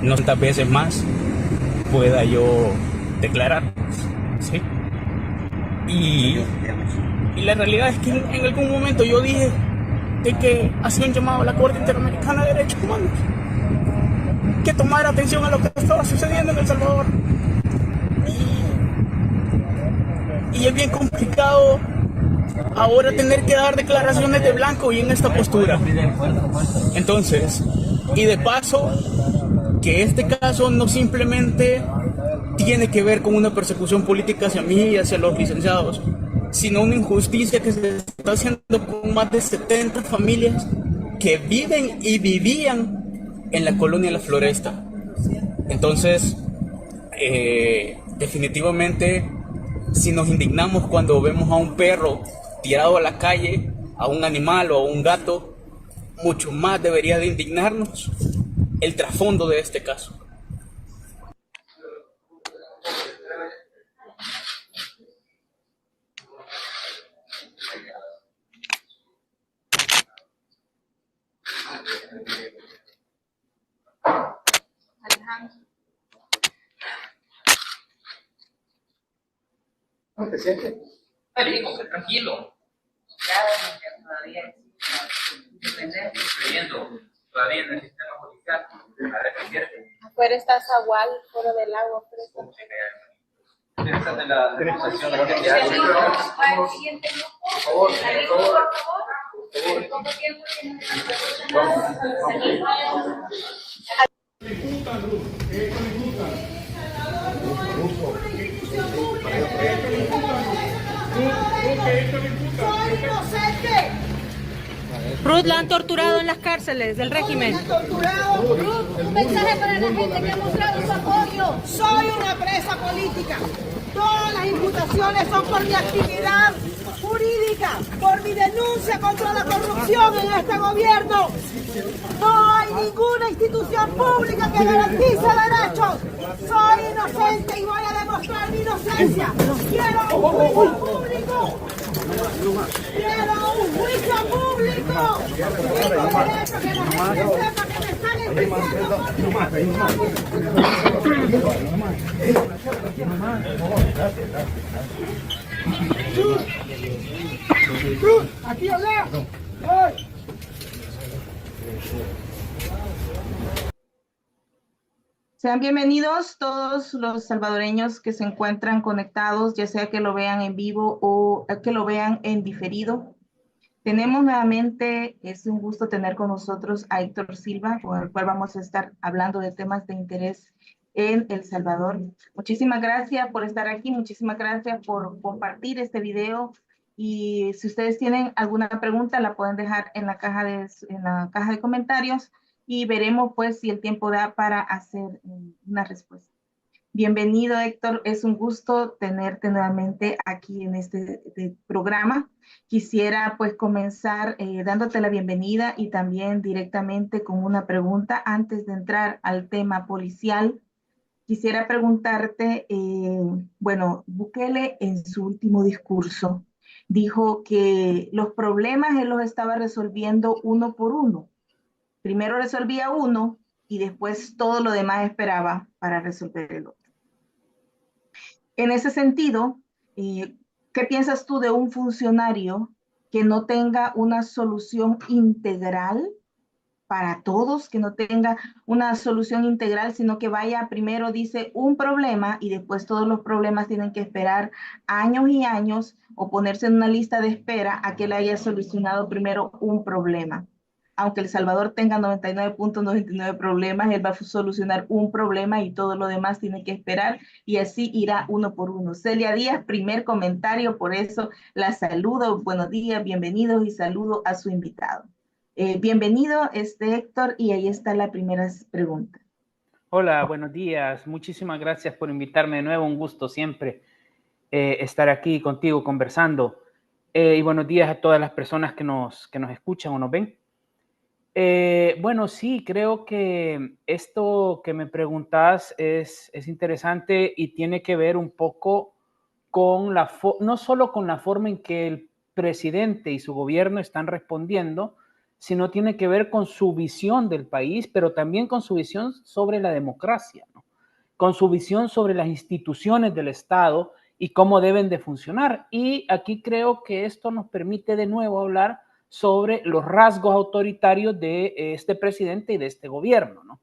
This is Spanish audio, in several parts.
no tantas veces más pueda yo declarar, ¿sí? Y la realidad es que en algún momento yo dije de que hacía un llamado a la Corte Interamericana de Derechos Humanos que tomara atención a lo que estaba sucediendo en El Salvador. Y es bien complicado ahora tener que dar declaraciones de blanco y en esta postura. Entonces, y de paso, que este caso no simplemente tiene que ver con una persecución política hacia mí y hacia los licenciados, sino una injusticia que se está haciendo con más de 70 familias que viven y vivían en la colonia La Floresta. Entonces, definitivamente, si nos indignamos cuando vemos a un perro tirado a la calle, a un animal o a un gato, mucho más debería de indignarnos el trasfondo de este caso. ¿Cómo te sientes? Está bien, tranquilo. Ya todavía Creyendo todavía en el sistema policial. A defenderte. afuera está Zagual, foro del agua. Esa de la demostración de la Siguiente grupo. Por favor. ¿Cuánto tiempo tiene? ¡Soy inocente! Ruth la han torturado en las cárceles del régimen. ¡Me han torturado! Ruth, un mensaje para la gente que ha mostrado su apoyo. ¡Soy una presa política! Todas las imputaciones son por mi actividad jurídica, por mi denuncia contra la corrupción en este gobierno. No hay ninguna institución pública que garantice derechos. Soy inocente y voy a demostrar mi inocencia. Quiero un juicio público. Quiero un juicio público. Tengo derecho que la gente sepa que me están enjuiciando. Aquí habla. Sean bienvenidos todos los salvadoreños que se encuentran conectados, ya sea que lo vean en vivo o que lo vean en diferido. Tenemos nuevamente, es un gusto tener con nosotros a Héctor Silva, con el cual vamos a estar hablando de temas de interés en El Salvador. Muchísimas gracias por estar aquí, muchísimas gracias por compartir este video. Y si ustedes tienen alguna pregunta, la pueden dejar en la caja de comentarios y veremos pues si el tiempo da para hacer una respuesta. Bienvenido, Héctor, es un gusto tenerte nuevamente aquí en este programa. Quisiera pues comenzar dándote la bienvenida y también directamente con una pregunta antes de entrar al tema policial. Quisiera preguntarte, bueno, Bukele en su último discurso dijo que los problemas él los estaba resolviendo uno por uno. Primero resolvía uno y después todo lo demás esperaba para resolver el otro. En ese sentido, ¿qué piensas tú de un funcionario que no tenga una solución integral para todos, que no tenga una solución integral, sino que vaya primero, dice, un problema y después todos los problemas tienen que esperar años y años o ponerse en una lista de espera a que le haya solucionado primero un problema? Aunque El Salvador tenga 99.99 problemas, él va a solucionar un problema y todo lo demás tiene que esperar y así irá uno por uno. Celia Díaz, primer comentario, por eso la saludo. Buenos días, bienvenidos y saludo a su invitado. Bienvenido, Héctor, y ahí está la primera pregunta. Hola, buenos días. Muchísimas gracias por invitarme de nuevo. Un gusto siempre estar aquí contigo conversando. Y buenos días a todas las personas que nos escuchan o nos ven. Bueno, sí, creo que esto que me preguntas es interesante y tiene que ver un poco con no solo con la forma en que el presidente y su gobierno están respondiendo, sino tiene que ver con su visión del país, pero también con su visión sobre la democracia, ¿no? Con su visión sobre las instituciones del Estado y cómo deben de funcionar. Y aquí creo que esto nos permite de nuevo hablar sobre los rasgos autoritarios de este presidente y de este gobierno, ¿no?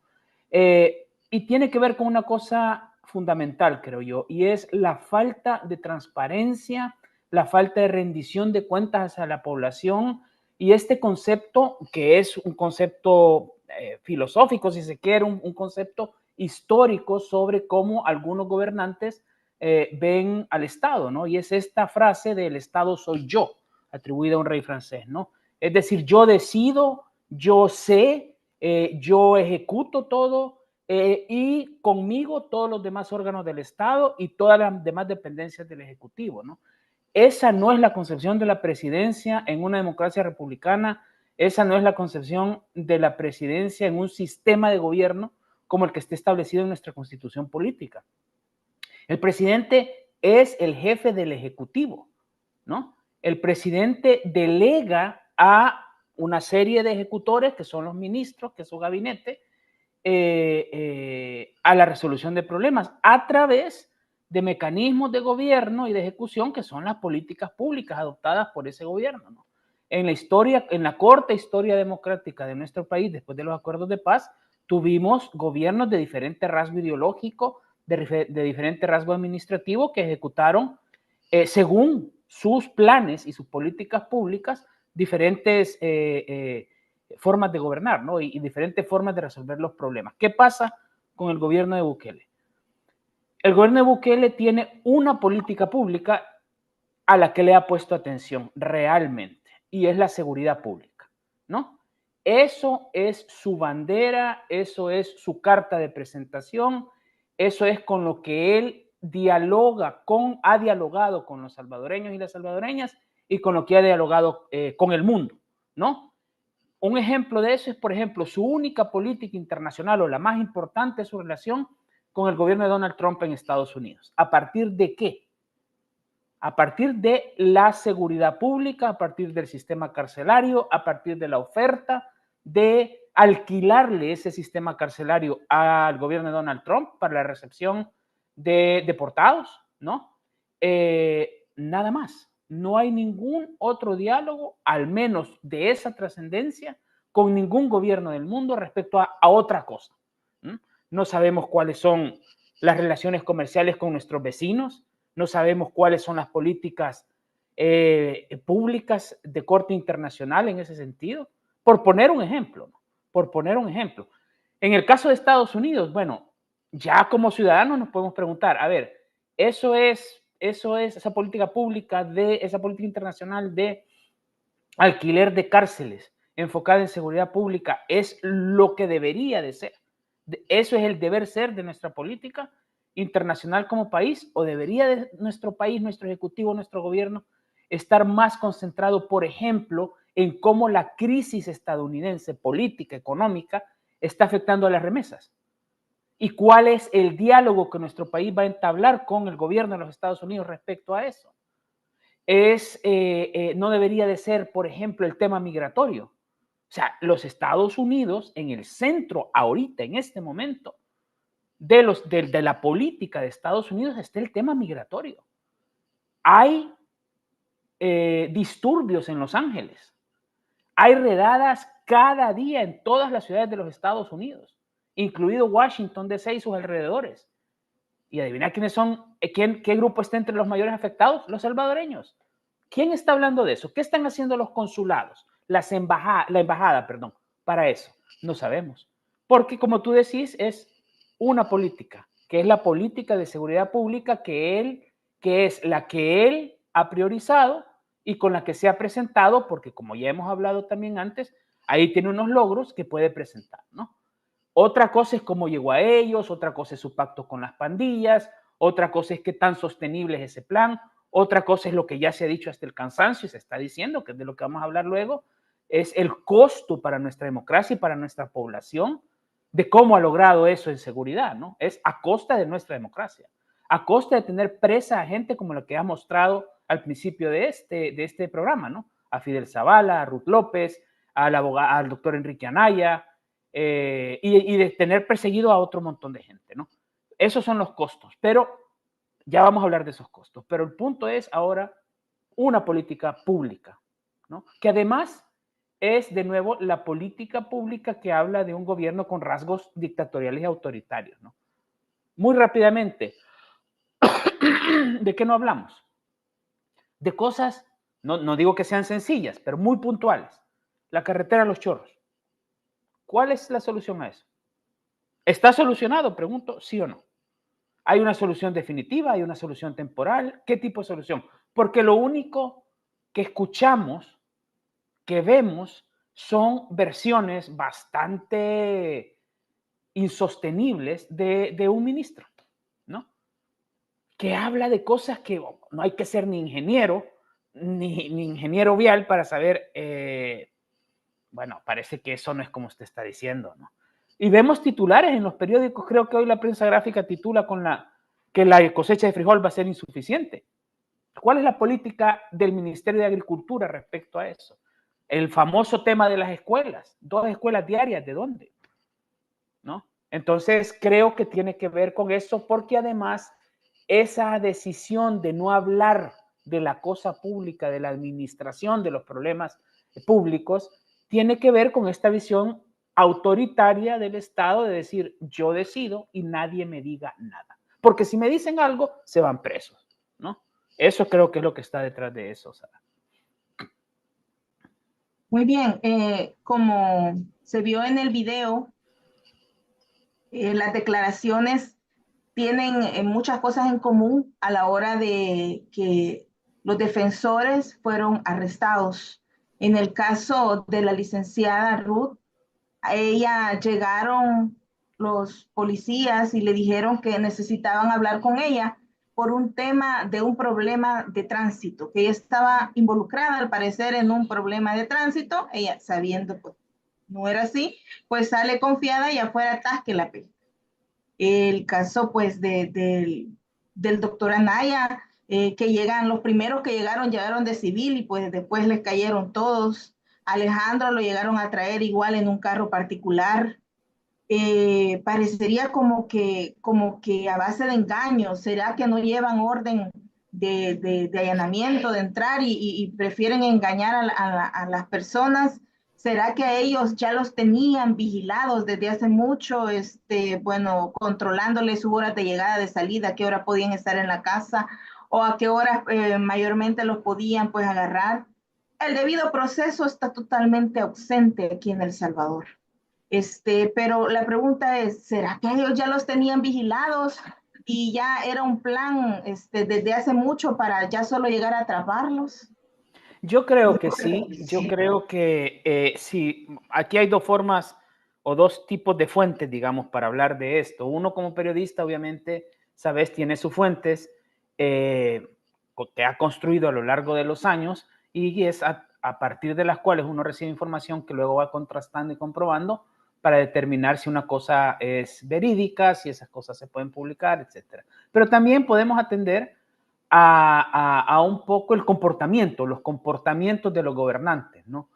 Y tiene que ver con una cosa fundamental, creo yo, y es la falta de transparencia, la falta de rendición de cuentas hacia la población y este concepto, que es un concepto filosófico, si se quiere, un concepto histórico sobre cómo algunos gobernantes ven al Estado, ¿no? Y es esta frase del Estado soy yo, atribuida a un rey francés, ¿no? Es decir, yo decido, yo sé, yo ejecuto todo y conmigo todos los demás órganos del Estado y todas las demás dependencias del Ejecutivo, ¿no? Esa no es la concepción de la presidencia en una democracia republicana, esa no es la concepción de la presidencia en un sistema de gobierno como el que esté establecido en nuestra constitución política. El presidente es el jefe del Ejecutivo, ¿no? El presidente delega a una serie de ejecutores, que son los ministros, que es su gabinete, a la resolución de problemas a través de mecanismos de gobierno y de ejecución que son las políticas públicas adoptadas por ese gobierno, ¿no? En la historia, en la corta historia democrática de nuestro país, después de los acuerdos de paz, tuvimos gobiernos de diferente rasgo ideológico, de diferente rasgo administrativo que ejecutaron según sus planes y sus políticas públicas diferentes formas de gobernar, ¿no? Y diferentes formas de resolver los problemas. ¿Qué pasa con el gobierno de Bukele? El gobierno de Bukele tiene una política pública a la que le ha puesto atención realmente, y es la seguridad pública, ¿no? Eso es su bandera, eso es su carta de presentación, eso es con lo que él ha dialogado con los salvadoreños y las salvadoreñas y con lo que ha dialogado con el mundo, ¿no? Un ejemplo de eso es, por ejemplo, su única política internacional o la más importante es su relación con el gobierno de Donald Trump en Estados Unidos. ¿A partir de qué? A partir de la seguridad pública, a partir del sistema carcelario, a partir de la oferta de alquilarle ese sistema carcelario al gobierno de Donald Trump para la recepción de deportados, ¿no? Nada más. No hay ningún otro diálogo, al menos de esa trascendencia, con ningún gobierno del mundo respecto a otra cosa. No sabemos cuáles son las relaciones comerciales con nuestros vecinos, no sabemos cuáles son las políticas públicas de corte internacional en ese sentido, por poner un ejemplo, ¿no? Por poner un ejemplo. En el caso de Estados Unidos, bueno, ya como ciudadanos nos podemos preguntar, a ver, eso es esa política pública, esa política internacional de alquiler de cárceles enfocada en seguridad pública, ¿es lo que debería de ser? ¿Eso es el deber ser de nuestra política internacional como país? ¿O debería de nuestro país, nuestro ejecutivo, nuestro gobierno estar más concentrado, por ejemplo, en cómo la crisis estadounidense política, económica, está afectando a las remesas? ¿Y cuál es el diálogo que nuestro país va a entablar con el gobierno de los Estados Unidos respecto a eso? No debería de ser, por ejemplo, el tema migratorio. O sea, los Estados Unidos en el centro ahorita, en este momento, de la política de Estados Unidos está el tema migratorio. Hay disturbios en Los Ángeles. Hay redadas cada día en todas las ciudades de los Estados Unidos, incluido Washington DC y sus alrededores. Y adivina quiénes son, qué grupo está entre los mayores afectados, los salvadoreños. ¿Quién está hablando de eso? ¿Qué están haciendo los consulados, la embajada, para eso? No sabemos. Porque, como tú decís, es una política, que es la política de seguridad pública que es la que él ha priorizado y con la que se ha presentado, porque como ya hemos hablado también antes, ahí tiene unos logros que puede presentar, ¿no? Otra cosa es cómo llegó a ellos, otra cosa es su pacto con las pandillas, otra cosa es qué tan sostenible es ese plan, otra cosa es lo que ya se ha dicho hasta el cansancio y se está diciendo, que es de lo que vamos a hablar luego, es el costo para nuestra democracia y para nuestra población de cómo ha logrado eso en seguridad, ¿no? Es a costa de nuestra democracia, a costa de tener presa a gente como la que ha mostrado al principio de este programa, ¿no? A Fidel Zavala, a Ruth López, al doctor Enrique Anaya, y de tener perseguido a otro montón de gente, ¿no? Esos son los costos, pero ya vamos a hablar de esos costos. Pero el punto es ahora una política pública, ¿no? Que además es, de nuevo, la política pública que habla de un gobierno con rasgos dictatoriales y autoritarios, ¿no? Muy rápidamente, ¿de qué no hablamos? De cosas, no digo que sean sencillas, pero muy puntuales. La carretera Los Chorros. ¿Cuál es la solución a eso? ¿Está solucionado? Pregunto, ¿sí o no? ¿Hay una solución definitiva? ¿Hay una solución temporal? ¿Qué tipo de solución? Porque lo único que escuchamos, que vemos, son versiones bastante insostenibles de un ministro, ¿no? Que habla de cosas que no hay que ser ni ingeniero, ni ingeniero vial para saber, bueno, parece que eso no es como usted está diciendo, ¿no? Y vemos titulares en los periódicos, creo que hoy la prensa gráfica titula que la cosecha de frijol va a ser insuficiente. ¿Cuál es la política del Ministerio de Agricultura respecto a eso? El famoso tema de las escuelas, 2 escuelas diarias, ¿de dónde? ¿No? Entonces creo que tiene que ver con eso, porque además esa decisión de no hablar de la cosa pública, de la administración de los problemas públicos, tiene que ver con esta visión autoritaria del Estado de decir, yo decido y nadie me diga nada. Porque si me dicen algo, se van presos, ¿no? Eso creo que es lo que está detrás de eso, Sara. Muy bien, como se vio en el video, las declaraciones tienen muchas cosas en común a la hora de que los defensores fueron arrestados. En el caso de la licenciada Ruth, a ella llegaron los policías y le dijeron que necesitaban hablar con ella por un tema de un problema de tránsito, que ella estaba involucrada al parecer en un problema de tránsito, ella sabiendo pues no era así, pues sale confiada y afuera atásquela. El caso pues del doctor Anaya, que llegan, los primeros que llegaron de civil y pues después les cayeron todos. Alejandro lo llegaron a traer igual en un carro particular. Parecería como que a base de engaños. ¿Será que no llevan orden de allanamiento, de entrar y prefieren engañar a las personas? ¿Será que a ellos ya los tenían vigilados desde hace mucho, bueno, controlándoles su hora de llegada, de salida, a qué hora podían estar en la casa o a qué hora mayormente los podían pues agarrar? El debido proceso está totalmente ausente aquí en El Salvador. Pero la pregunta es, ¿será que ellos ya los tenían vigilados y ya era un plan desde hace mucho para ya solo llegar a atraparlos? Yo creo que sí, yo creo que sí, aquí hay 2 formas o 2 tipos de fuentes, digamos, para hablar de esto. Uno como periodista, obviamente, sabes, tiene sus fuentes que ha construido a lo largo de los años y es a partir de las cuales uno recibe información que luego va contrastando y comprobando para determinar si una cosa es verídica, si esas cosas se pueden publicar, etc. Pero también podemos atender a un poco el comportamiento, los comportamientos de los gobernantes, ¿no?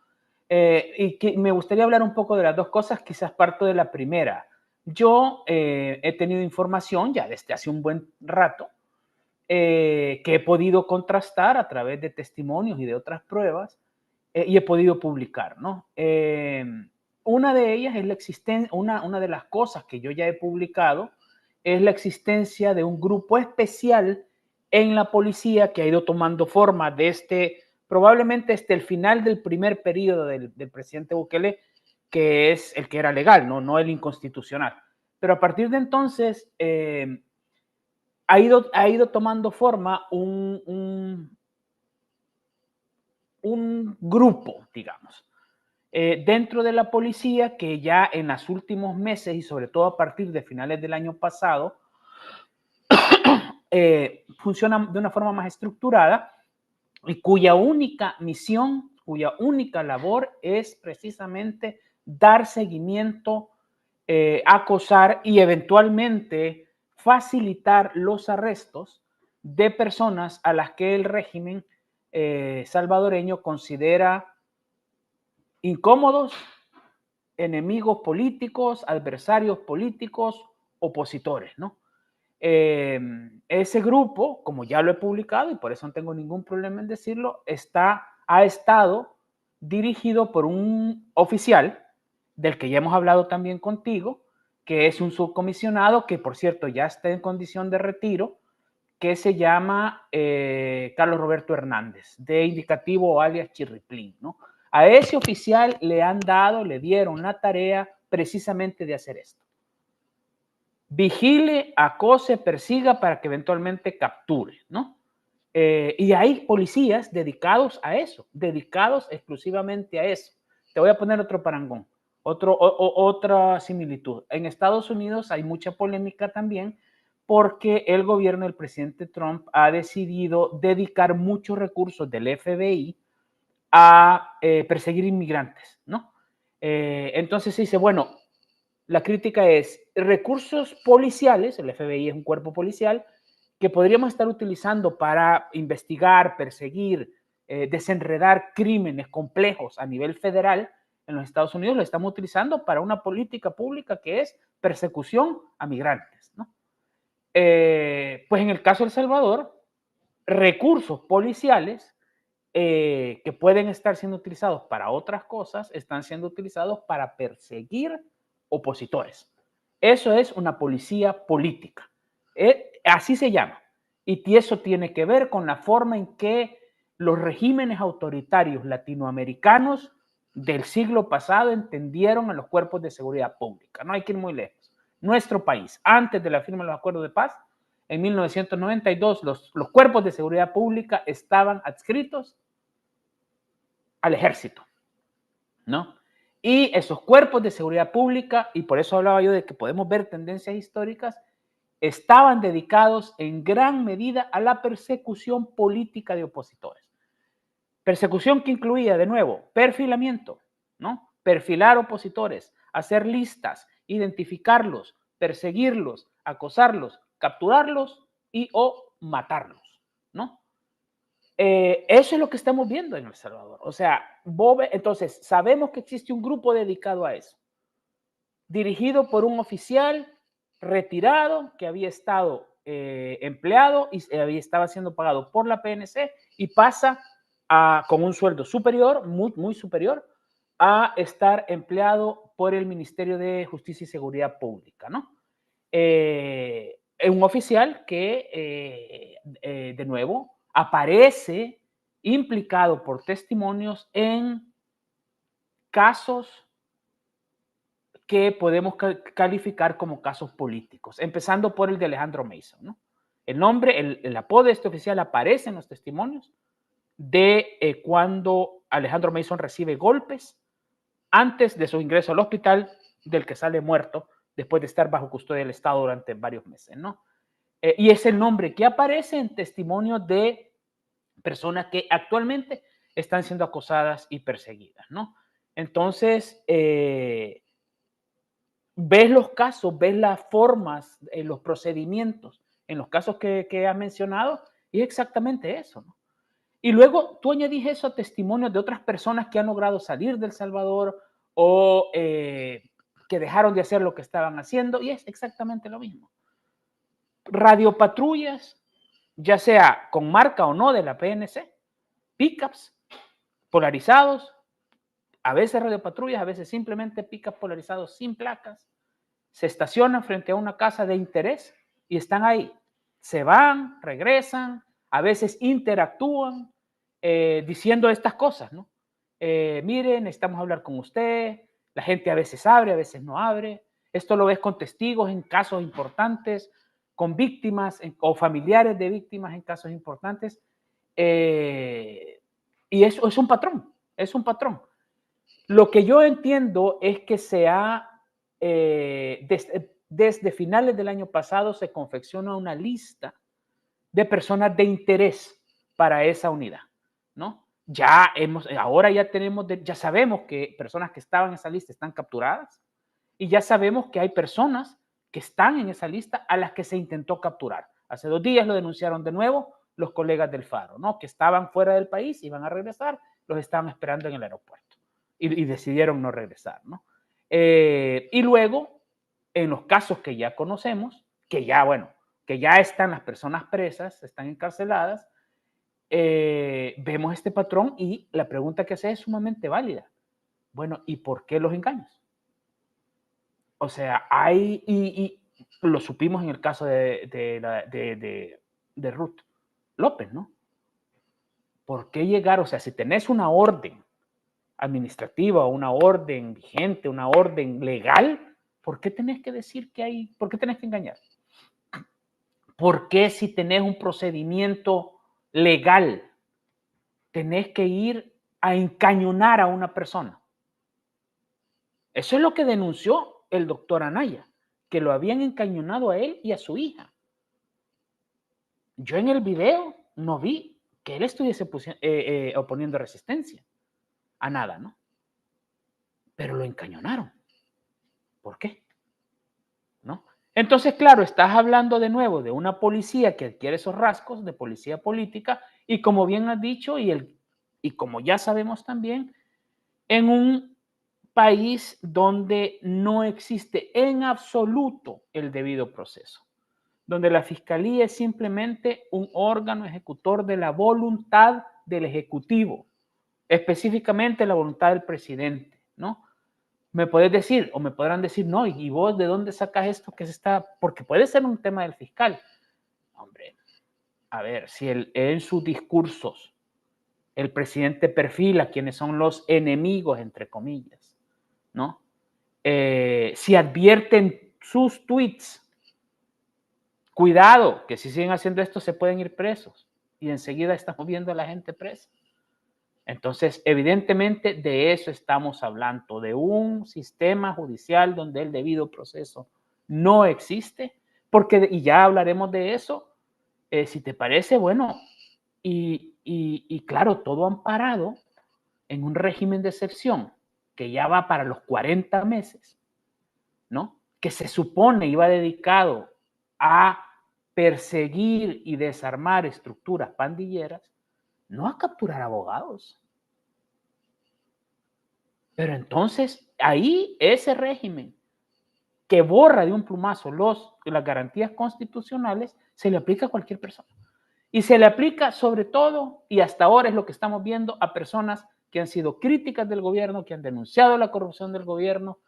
Y que me gustaría hablar un poco de las 2 cosas, quizás parto de la primera. Yo he tenido información ya desde hace un buen rato que he podido contrastar a través de testimonios y de otras pruebas y he podido publicar, ¿no? Una de ellas es la existencia, una de las cosas que yo ya he publicado es la existencia de un grupo especial en la policía que ha ido tomando forma probablemente desde el final del primer periodo del presidente Bukele, que es el que era legal, no el inconstitucional. Pero a partir de entonces ha ido tomando forma un grupo, digamos, dentro de la policía que ya en los últimos meses y sobre todo a partir de finales del año pasado funciona de una forma más estructurada y cuya única misión, cuya única labor es precisamente dar seguimiento, acosar y eventualmente facilitar los arrestos de personas a las que el régimen salvadoreño considera incómodos, enemigos políticos, adversarios políticos, opositores, ¿no? Ese grupo, como ya lo he publicado y por eso no tengo ningún problema en decirlo, ha estado dirigido por un oficial del que ya hemos hablado también contigo, que es un subcomisionado que, por cierto, ya está en condición de retiro, que se llama Carlos Roberto Hernández, de indicativo alias Chirriplín, ¿no? A ese oficial le dieron la tarea precisamente de hacer esto. Vigile, acose, persiga para que eventualmente capture, ¿no? Y hay policías dedicados a eso, dedicados exclusivamente a eso. Te voy a poner otro parangón, otra similitud. En Estados Unidos hay mucha polémica también porque el gobierno del presidente Trump ha decidido dedicar muchos recursos del FBI a perseguir inmigrantes, ¿no? Entonces se dice, bueno, la crítica es recursos policiales, el FBI es un cuerpo policial, que podríamos estar utilizando para investigar, perseguir, desenredar crímenes complejos a nivel federal en los Estados Unidos, lo estamos utilizando para una política pública que es persecución a migrantes, ¿no? Pues en el caso de El Salvador, recursos policiales que pueden estar siendo utilizados para otras cosas, están siendo utilizados para perseguir opositores. Eso es una policía política. Así se llama. Y eso tiene que ver con la forma en que los regímenes autoritarios latinoamericanos del siglo pasado entendieron a los cuerpos de seguridad pública. No hay que ir muy lejos. Nuestro país, antes de la firma de los acuerdos de paz, en 1992, los cuerpos de seguridad pública estaban adscritos al ejército, ¿no? Y esos cuerpos de seguridad pública, y por eso hablaba yo de que podemos ver tendencias históricas, estaban dedicados en gran medida a la persecución política de opositores. Persecución que incluía, de nuevo, perfilamiento, ¿no? Perfilar opositores, hacer listas, identificarlos, perseguirlos, acosarlos, capturarlos y o matarlos, ¿no? Eso es lo que estamos viendo en El Salvador. O sea, entonces sabemos que existe un grupo dedicado a eso, dirigido por un oficial retirado que había estado empleado y estaba siendo pagado por la PNC y pasa con un sueldo superior, muy, muy superior, a estar empleado por el Ministerio de Justicia y Seguridad Pública, ¿no? Un oficial que, de nuevo, aparece implicado por testimonios en casos que podemos calificar como casos políticos, empezando por el de Alejandro Mason, ¿no? El nombre, el apodo de este oficial aparece en los testimonios de cuando Alejandro Mason recibe golpes antes de su ingreso al hospital, del que sale muerto después de estar bajo custodia del Estado durante varios meses, ¿no? Y es el nombre que aparece en testimonios de personas que actualmente están siendo acosadas y perseguidas, ¿no? Entonces, ves los casos, ves las formas, los procedimientos en los casos que has mencionado y es exactamente eso, ¿no? Y luego tú añadís eso a testimonios de otras personas que han logrado salir de El Salvador o que dejaron de hacer lo que estaban haciendo y es exactamente lo mismo. Radiopatrullas, ya sea con marca o no de la PNC, pickups polarizados, a veces radiopatrullas, a veces simplemente pickups polarizados sin placas, se estacionan frente a una casa de interés y están ahí. Se van, regresan, a veces interactúan diciendo estas cosas, ¿no? Miren, necesitamos hablar con usted. La gente a veces abre, a veces no abre. Esto lo ves con testigos en casos importantes, con víctimas o familiares de víctimas en casos importantes. Y eso es un patrón, es un patrón. Lo que yo entiendo es que desde finales del año pasado se confecciona una lista de personas de interés para esa unidad, ¿no? Ahora ya sabemos que personas que estaban en esa lista están capturadas y ya sabemos que hay personas que están en esa lista a las que se intentó capturar. Hace 2 días lo denunciaron de nuevo los colegas del Faro, ¿no? Que estaban fuera del país, iban a regresar, los estaban esperando en el aeropuerto. y decidieron no regresar, ¿no? Y luego, en los casos que ya conocemos, que ya, bueno, que ya están las personas presas, están encarceladas, vemos este patrón y la pregunta que hace es sumamente válida. Bueno, ¿y por qué los engaños? O sea, hay, y lo supimos en el caso de Ruth López, ¿no? ¿Por qué llegar? O sea, si tenés una orden administrativa o una orden vigente, una orden legal, ¿por qué tenés que decir que hay, por qué tenés que engañar? ¿Por qué si tenés un procedimiento legal, tenés que ir a encañonar a una persona? Eso es lo que denunció el doctor Anaya, que lo habían encañonado a él y a su hija. Yo en el video no vi que él estuviese oponiendo resistencia a nada, ¿no? Pero lo encañonaron. ¿Por qué? ¿No? Entonces, claro, estás hablando de nuevo de una policía que adquiere esos rasgos de policía política y como bien has dicho y como ya sabemos también, en un país donde no existe en absoluto el debido proceso, donde la fiscalía es simplemente un órgano ejecutor de la voluntad del ejecutivo, específicamente la voluntad del presidente, ¿no? Me puedes decir, o me podrán decir, no, ¿y vos de dónde sacas esto que se está? Porque puede ser un tema del fiscal. Hombre, a ver, si en sus discursos el presidente perfila quiénes son los enemigos, entre comillas, ¿no? Si advierten sus tweets, cuidado, que si siguen haciendo esto se pueden ir presos y enseguida estamos viendo a la gente presa. Entonces, evidentemente de eso estamos hablando, de un sistema judicial donde el debido proceso no existe, porque, y ya hablaremos de eso, si te parece, bueno, y claro, todo amparado en un régimen de excepción que ya va para los 40 meses, ¿no? Que se supone iba dedicado a perseguir y desarmar estructuras pandilleras, no a capturar abogados. Pero entonces, ahí ese régimen que borra de un plumazo las garantías constitucionales, se le aplica a cualquier persona. Y se le aplica sobre todo, y hasta ahora es lo que estamos viendo, a personas que han sido críticas del gobierno, que han denunciado la corrupción del gobierno,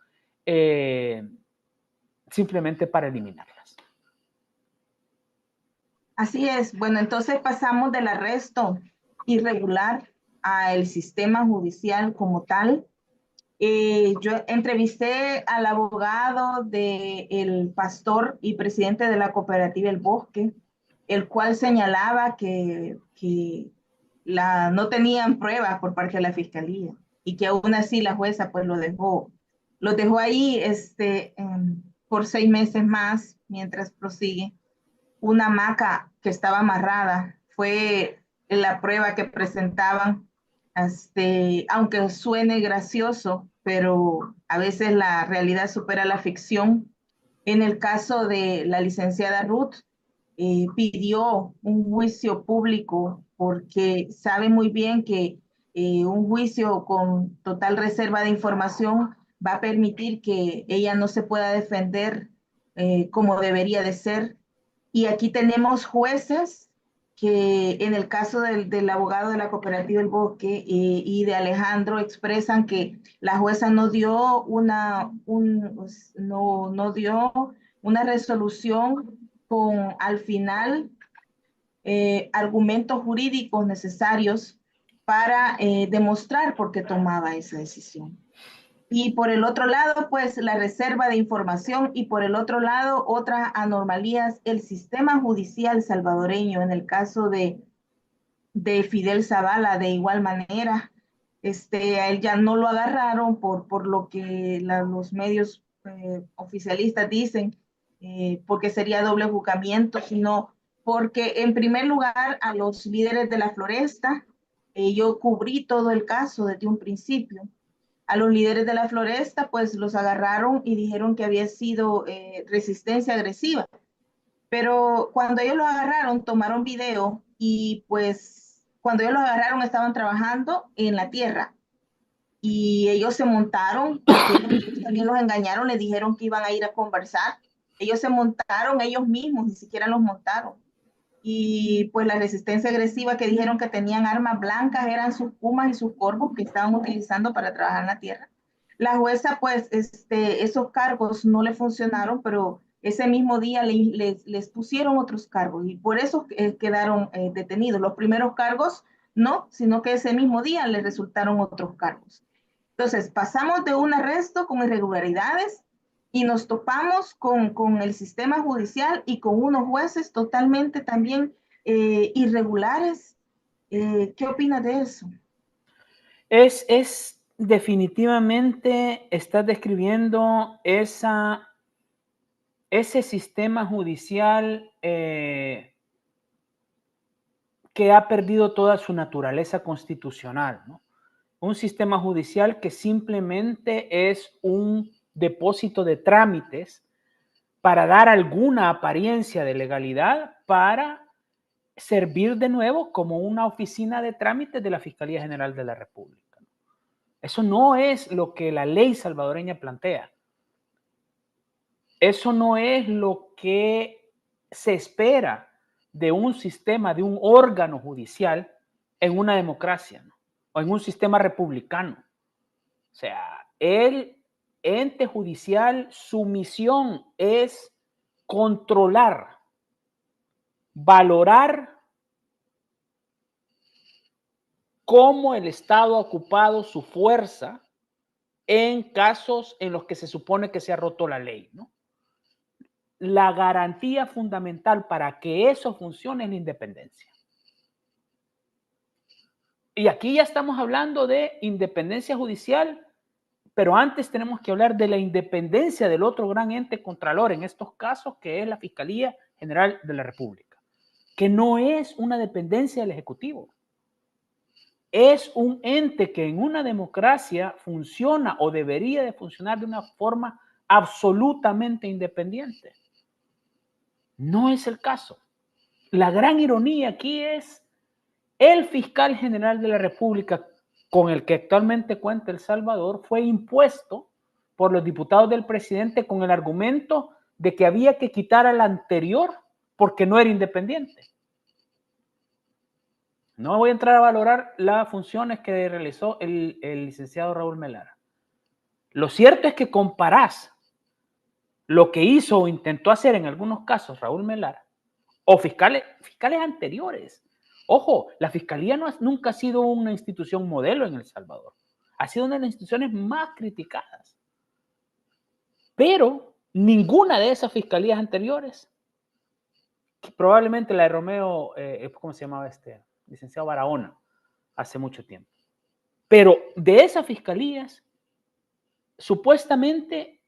simplemente para eliminarlas. Así es. Bueno, entonces pasamos del arresto irregular al sistema judicial como tal. Yo entrevisté al abogado del pastor y presidente de la cooperativa El Bosque, el cual señalaba que no tenían pruebas por parte de la fiscalía y que aún así la jueza pues los dejó ahí por 6 meses más mientras prosigue. Una hamaca que estaba amarrada fue la prueba que presentaban, aunque suene gracioso, pero a veces la realidad supera la ficción. En el caso de la licenciada Ruth, pidió un juicio público porque sabe muy bien que un juicio con total reserva de información va a permitir que ella no se pueda defender como debería de ser. Y aquí tenemos jueces que en el caso del abogado de la cooperativa El Bosque y de Alejandro expresan que la jueza no dio no dio una resolución con al final argumentos jurídicos necesarios para demostrar por qué tomaba esa decisión. Y por el otro lado, pues la reserva de información y por el otro lado, otras anomalías, el sistema judicial salvadoreño, en el caso de Fidel Zavala, de igual manera, a él ya no lo agarraron por lo que los medios oficialistas dicen, porque sería doble juzgamiento, sino porque en primer lugar a los líderes de la floresta, yo cubrí todo el caso desde un principio. A los líderes de la floresta, pues los agarraron y dijeron que había sido resistencia agresiva. Pero cuando ellos los agarraron, tomaron video y pues cuando ellos los agarraron estaban trabajando en la tierra. y ellos se montaron, porque ellos también los engañaron, les dijeron que iban a ir a conversar. Ellos se montaron ellos mismos, ni siquiera los montaron. Y pues la resistencia agresiva que dijeron que tenían armas blancas eran sus pumas y sus corvos que estaban utilizando para trabajar en la tierra. La jueza, pues, esos cargos no le funcionaron, pero ese mismo día les pusieron otros cargos y por eso quedaron detenidos. Los primeros cargos no, sino que ese mismo día les resultaron otros cargos. Entonces, pasamos de un arresto con irregularidades y nos topamos con el sistema judicial y con unos jueces totalmente también irregulares. ¿Qué opinas de eso? Es definitivamente, estás describiendo ese sistema judicial que ha perdido toda su naturaleza constitucional, ¿no? Un sistema judicial que simplemente es un depósito de trámites para dar alguna apariencia de legalidad para servir de nuevo como una oficina de trámites de la Fiscalía General de la República. Eso no es lo que la ley salvadoreña plantea. Eso no es lo que se espera de un sistema, de un órgano judicial en una democracia, ¿no? O en un sistema republicano. O sea, el ente judicial, su misión es controlar, valorar cómo el Estado ha ocupado su fuerza en casos en los que se supone que se ha roto la ley, ¿no? La garantía fundamental para que eso funcione es la independencia. Y aquí ya estamos hablando de independencia judicial, pero antes tenemos que hablar de la independencia del otro gran ente contralor en estos casos, que es la Fiscalía General de la República, que no es una dependencia del Ejecutivo. Es un ente que en una democracia funciona o debería de funcionar de una forma absolutamente independiente. No es el caso. La gran ironía aquí es el fiscal general de la República, con el que actualmente cuenta El Salvador, fue impuesto por los diputados del presidente con el argumento de que había que quitar al anterior porque no era independiente. No voy a entrar a valorar las funciones que realizó el licenciado Raúl Melara. Lo cierto es que comparás lo que hizo o intentó hacer en algunos casos Raúl Melara o fiscales anteriores. Ojo, la Fiscalía nunca ha sido una institución modelo en El Salvador. Ha sido una de las instituciones más criticadas. Pero ninguna de esas fiscalías anteriores, probablemente la de Romeo, ¿cómo se llamaba licenciado Barahona, hace mucho tiempo. Pero de esas fiscalías, supuestamente,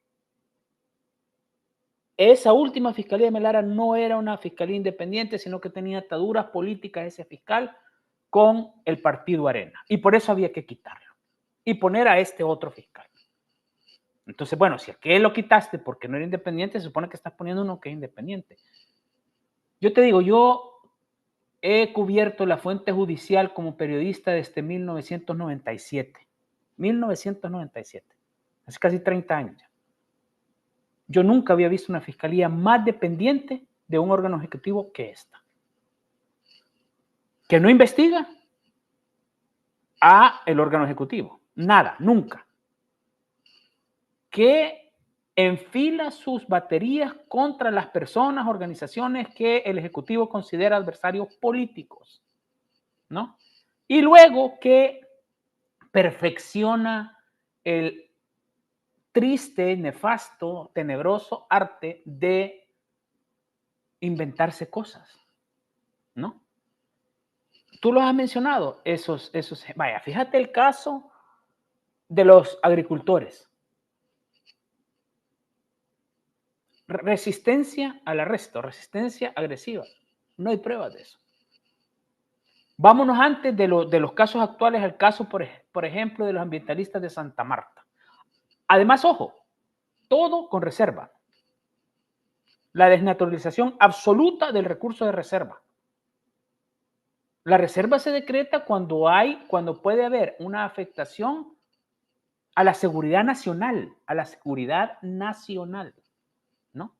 esa última fiscalía de Melara no era una fiscalía independiente, sino que tenía ataduras políticas ese fiscal con el partido Arena. Y por eso había que quitarlo y poner a este otro fiscal. Entonces, bueno, si aquel lo quitaste porque no era independiente, se supone que estás poniendo uno que es independiente. Yo te digo, yo he cubierto la fuente judicial como periodista desde 1997. 1997. Hace casi 30 años ya. Yo nunca había visto una fiscalía más dependiente de un órgano ejecutivo que esta. Que no investiga a el órgano ejecutivo. Nada, nunca. Que enfila sus baterías contra las personas, organizaciones que el Ejecutivo considera adversarios políticos, ¿no? Y luego que perfecciona el triste, nefasto, tenebroso arte de inventarse cosas, ¿no? Tú los has mencionado, esos. Vaya, fíjate el caso de los agricultores. Resistencia al arresto, resistencia agresiva. No hay pruebas de eso. Vámonos antes de los casos actuales al caso, por ejemplo, de los ambientalistas de Santa Marta. Además, ojo, todo con reserva. La desnaturalización absoluta del recurso de reserva. La reserva se decreta cuando puede haber una afectación a la seguridad nacional, ¿no?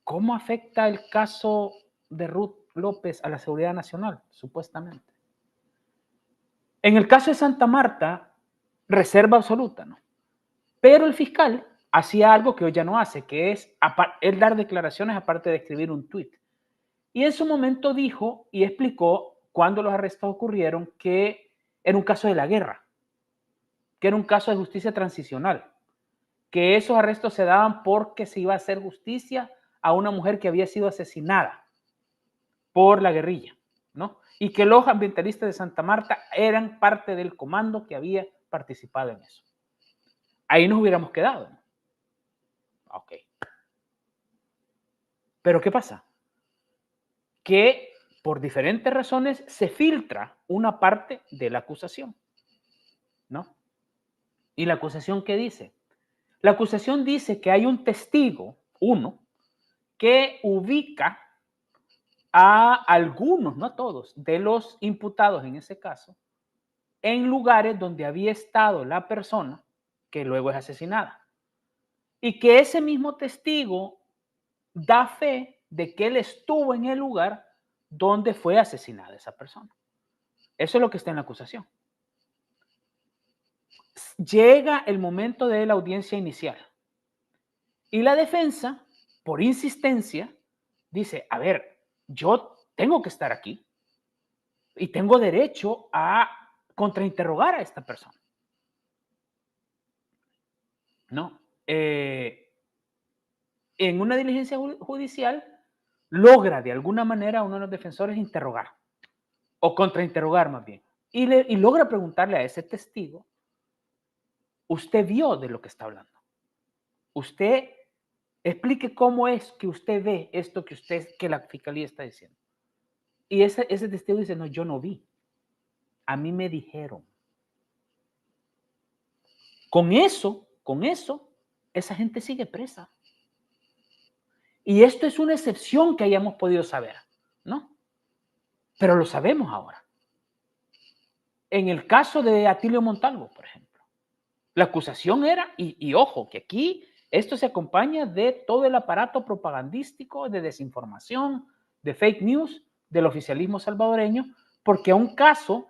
¿Cómo afecta el caso de Ruth López a la seguridad nacional? Supuestamente. En el caso de Santa Marta, reserva absoluta, ¿no? Pero el fiscal hacía algo que hoy ya no hace, que es dar declaraciones aparte de escribir un tuit. Y en su momento dijo y explicó, cuando los arrestos ocurrieron, que era un caso de la guerra, que era un caso de justicia transicional, que esos arrestos se daban porque se iba a hacer justicia a una mujer que había sido asesinada por la guerrilla, ¿no? Y que los ambientalistas de Santa Marta eran parte del comando que había participado en eso. Ahí nos hubiéramos quedado, ¿no? Ok. Pero ¿qué pasa? Que por diferentes razones se filtra una parte de la acusación, ¿no? ¿Y la acusación qué dice? La acusación dice que hay un testigo, uno, que ubica a algunos, no a todos, de los imputados en ese caso, en lugares donde había estado la persona que luego es asesinada. Y que ese mismo testigo da fe de que él estuvo en el lugar donde fue asesinada esa persona. Eso es lo que está en la acusación. Llega el momento de la audiencia inicial y la defensa, por insistencia, dice, a ver, yo tengo que estar aquí y tengo derecho a contrainterrogar a esta persona. ¿No? En una diligencia judicial logra de alguna manera a uno de los defensores interrogar o contrainterrogar más bien y logra preguntarle a ese testigo, ¿usted vio de lo que está hablando? Usted explique cómo es que usted ve esto que la fiscalía está diciendo. Y ese testigo dice, no, yo no vi. A mí me dijeron. Con eso, esa gente sigue presa. Y esto es una excepción que hayamos podido saber, ¿no? Pero lo sabemos ahora. En el caso de Atilio Montalvo, por ejemplo, la acusación era, y ojo, que aquí esto se acompaña de todo el aparato propagandístico, de desinformación, de fake news, del oficialismo salvadoreño, porque a un caso,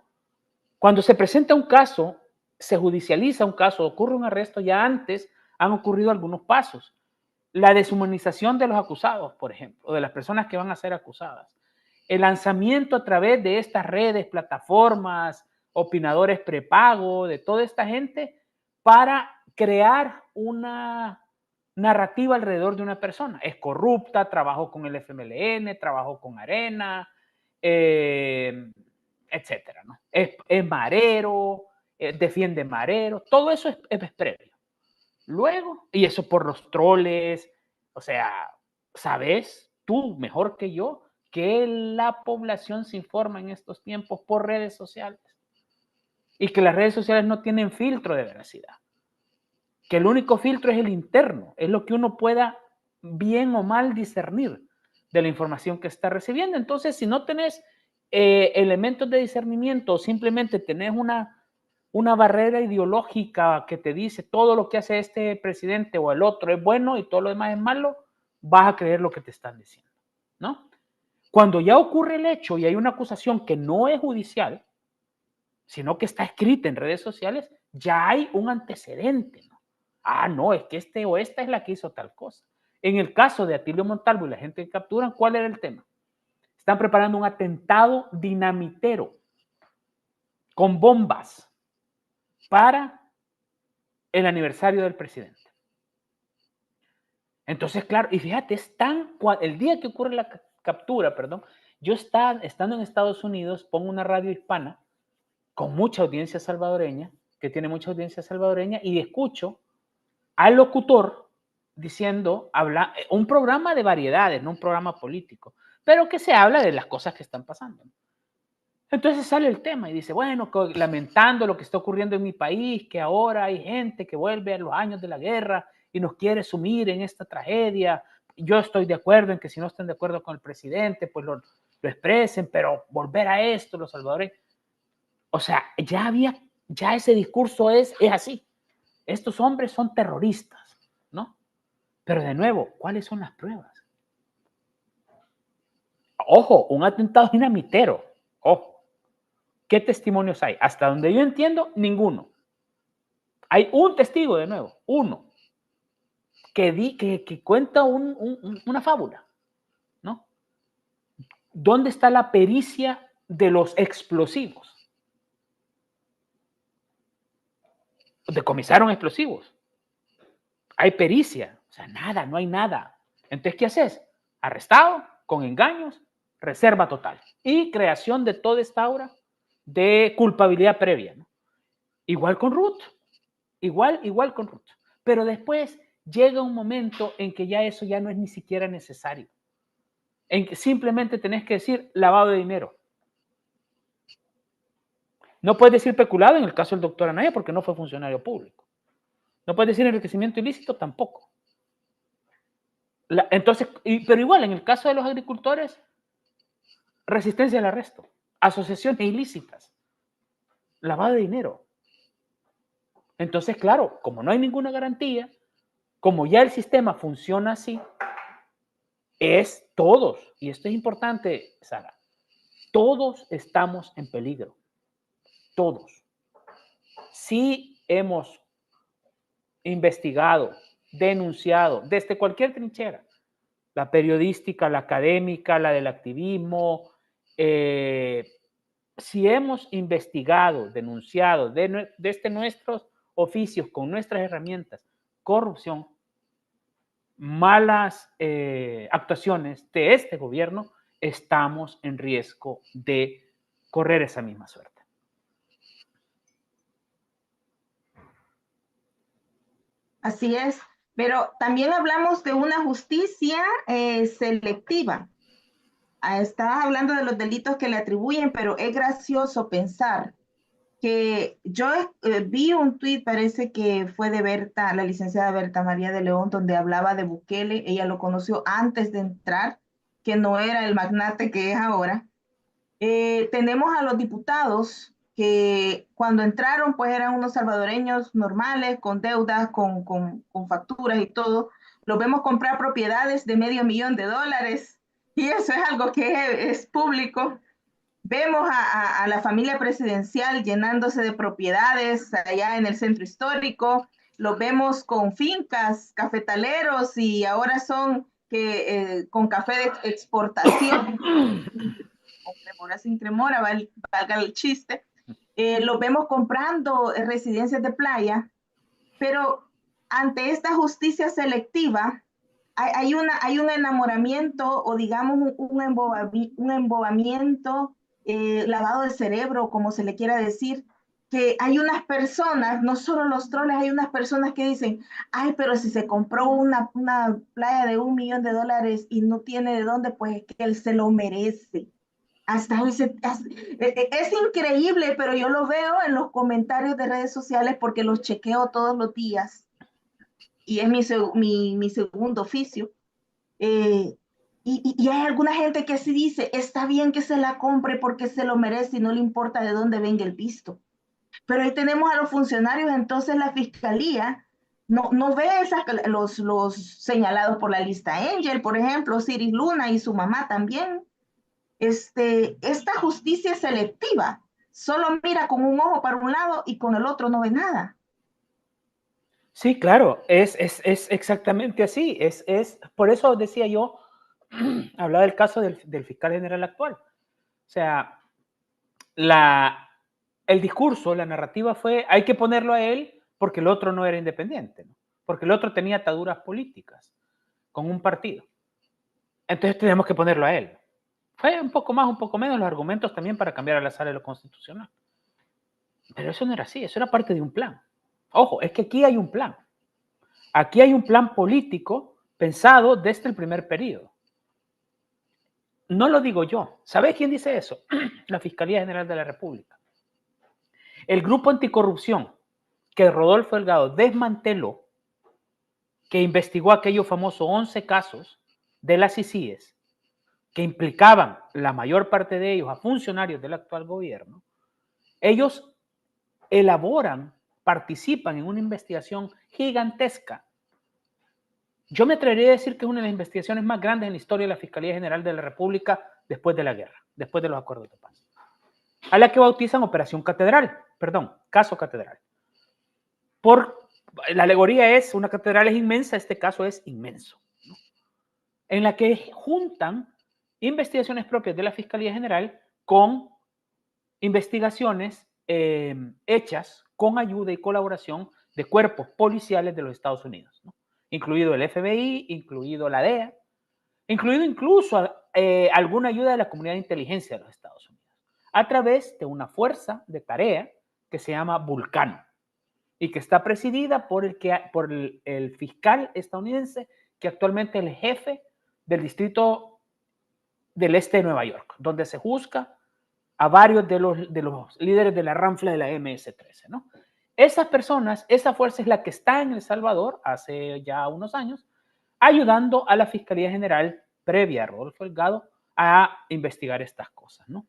cuando se presenta un caso, se judicializa un caso, ocurre un arresto, ya antes han ocurrido algunos pasos. La deshumanización de los acusados, por ejemplo, o de las personas que van a ser acusadas. El lanzamiento a través de estas redes, plataformas, opinadores prepago, de toda esta gente, para crear una narrativa alrededor de una persona. Es corrupta, trabajó con el FMLN, trabajó con Arena, etcétera, ¿no? Es marero, defiende marero, todo eso es previo. Luego, y eso por los troles, o sea, sabes tú mejor que yo que la población se informa en estos tiempos por redes sociales y que las redes sociales no tienen filtro de veracidad, que el único filtro es el interno, es lo que uno pueda bien o mal discernir de la información que está recibiendo. Entonces, si no tenés elementos de discernimiento o simplemente tenés una barrera ideológica que te dice todo lo que hace este presidente o el otro es bueno y todo lo demás es malo, vas a creer lo que te están diciendo, ¿no? Cuando ya ocurre el hecho y hay una acusación que no es judicial, sino que está escrita en redes sociales, ya hay un antecedente, ¿no? Ah, no, es que este o esta es la que hizo tal cosa. En el caso de Atilio Montalvo y la gente que capturan, ¿cuál era el tema? Están preparando un atentado dinamitero con bombas para el aniversario del presidente. Entonces, claro, y fíjate, el día que ocurre la captura, yo estando en Estados Unidos, pongo una radio hispana con mucha audiencia salvadoreña, que tiene mucha audiencia salvadoreña, y escucho al locutor diciendo, un programa de variedades, no un programa político, pero que se habla de las cosas que están pasando. Entonces sale el tema y dice, bueno, lamentando lo que está ocurriendo en mi país, que ahora hay gente que vuelve a los años de la guerra y nos quiere sumir en esta tragedia. Yo estoy de acuerdo en que si no están de acuerdo con el presidente, pues lo expresen, pero volver a esto, los salvadoreños. O sea, ya ese discurso es así. estos hombres son terroristas, ¿no? Pero de nuevo, ¿cuáles son las pruebas? Ojo, un atentado dinamitero. Ojo. ¿Qué testimonios hay? Hasta donde yo entiendo, ninguno. Hay un testigo, de nuevo, uno, que cuenta una fábula, ¿no? ¿Dónde está la pericia de los explosivos? Decomisaron explosivos. Hay pericia. O sea, nada, no hay nada. Entonces, ¿qué haces? Arrestado, con engaños, reserva total. Y creación de toda esta aura de culpabilidad previa, ¿no? Igual con Ruth. Igual con Ruth. Pero después llega un momento en que ya eso ya no es ni siquiera necesario. En que simplemente tenés que decir lavado de dinero. No puedes decir peculado en el caso del doctor Anaya porque no fue funcionario público. No puedes decir enriquecimiento ilícito tampoco. Entonces, pero igual en el caso de los agricultores, resistencia al arresto, asociaciones ilícitas, lavado de dinero. Entonces, claro, como no hay ninguna garantía, como ya el sistema funciona así, es todos, y esto es importante, Sara, todos estamos en peligro. Todos. Si hemos investigado, denunciado, desde cualquier trinchera, la periodística, la académica, la del activismo, si hemos investigado, denunciado desde nuestros oficios, con nuestras herramientas, corrupción, malas actuaciones de este gobierno, estamos en riesgo de correr esa misma suerte. Así es, pero también hablamos de una justicia selectiva. Estabas hablando de los delitos que le atribuyen, pero es gracioso pensar que yo vi un tuit, parece que fue de Berta, la licenciada Berta María de León, donde hablaba de Bukele. Ella lo conoció antes de entrar, que no era el magnate que es ahora. Tenemos a los diputados que cuando entraron pues eran unos salvadoreños normales, con deudas, con facturas y todo. Los vemos comprar propiedades de $500,000 y eso es algo que es público. Vemos a la familia presidencial llenándose de propiedades allá en el centro histórico. Los vemos con fincas, cafetaleros y ahora son con café de exportación. Con cremora sin cremora, valga el chiste. Los vemos comprando residencias de playa, pero ante esta justicia selectiva hay un enamoramiento o digamos un embobamiento, lavado de cerebro, como se le quiera decir, que hay unas personas, no solo los troles, hay unas personas que dicen, ay, pero si se compró una playa de $1,000,000 y no tiene de dónde, pues es que él se lo merece. Es increíble, pero yo lo veo en los comentarios de redes sociales porque los chequeo todos los días y es mi segundo oficio. Y hay alguna gente que sí dice, está bien que se la compre porque se lo merece y no le importa de dónde venga el pisto. Pero ahí tenemos a los funcionarios, entonces la fiscalía no ve los señalados por la lista Angel, por ejemplo, Ciris Luna y su mamá también. Esta justicia selectiva solo mira con un ojo para un lado y con el otro no ve nada. Sí, claro, es exactamente así. Por eso decía yo, hablaba del caso del fiscal general actual. O sea, el discurso, la narrativa fue, hay que ponerlo a él porque el otro no era independiente, ¿no? Porque el otro tenía ataduras políticas con un partido. Entonces tenemos que ponerlo a él. Fue un poco más, un poco menos los argumentos también para cambiar a la sala de lo constitucional. Pero eso no era así, eso era parte de un plan. Ojo, es que aquí hay un plan. Aquí hay un plan político pensado desde el primer periodo. No lo digo yo. ¿Sabes quién dice eso? La Fiscalía General de la República. El grupo anticorrupción que Rodolfo Delgado desmanteló, que investigó aquellos famosos 11 casos de las CICIES, que implicaban la mayor parte de ellos a funcionarios del actual gobierno, ellos elaboran participan en una investigación gigantesca. Yo me atrevería a decir que es una de las investigaciones más grandes en la historia de la Fiscalía General de la República después de la guerra, después de los acuerdos de paz, a la que bautizan Caso Catedral. La alegoría es, una catedral es inmensa, este caso es inmenso, ¿no? En la que juntan investigaciones propias de la Fiscalía General con investigaciones hechas con ayuda y colaboración de cuerpos policiales de los Estados Unidos, ¿no? Incluido el FBI, incluido la DEA, incluido incluso alguna ayuda de la comunidad de inteligencia de los Estados Unidos, a través de una fuerza de tarea que se llama Vulcano y que está presidida por el fiscal estadounidense que actualmente es el jefe del distrito del este de Nueva York, donde se juzga a varios de los líderes de la ranfla de la MS-13, ¿no? Esas personas, esa fuerza es la que está en El Salvador hace ya unos años, ayudando a la Fiscalía General previa a Rodolfo Delgado a investigar estas cosas, ¿no?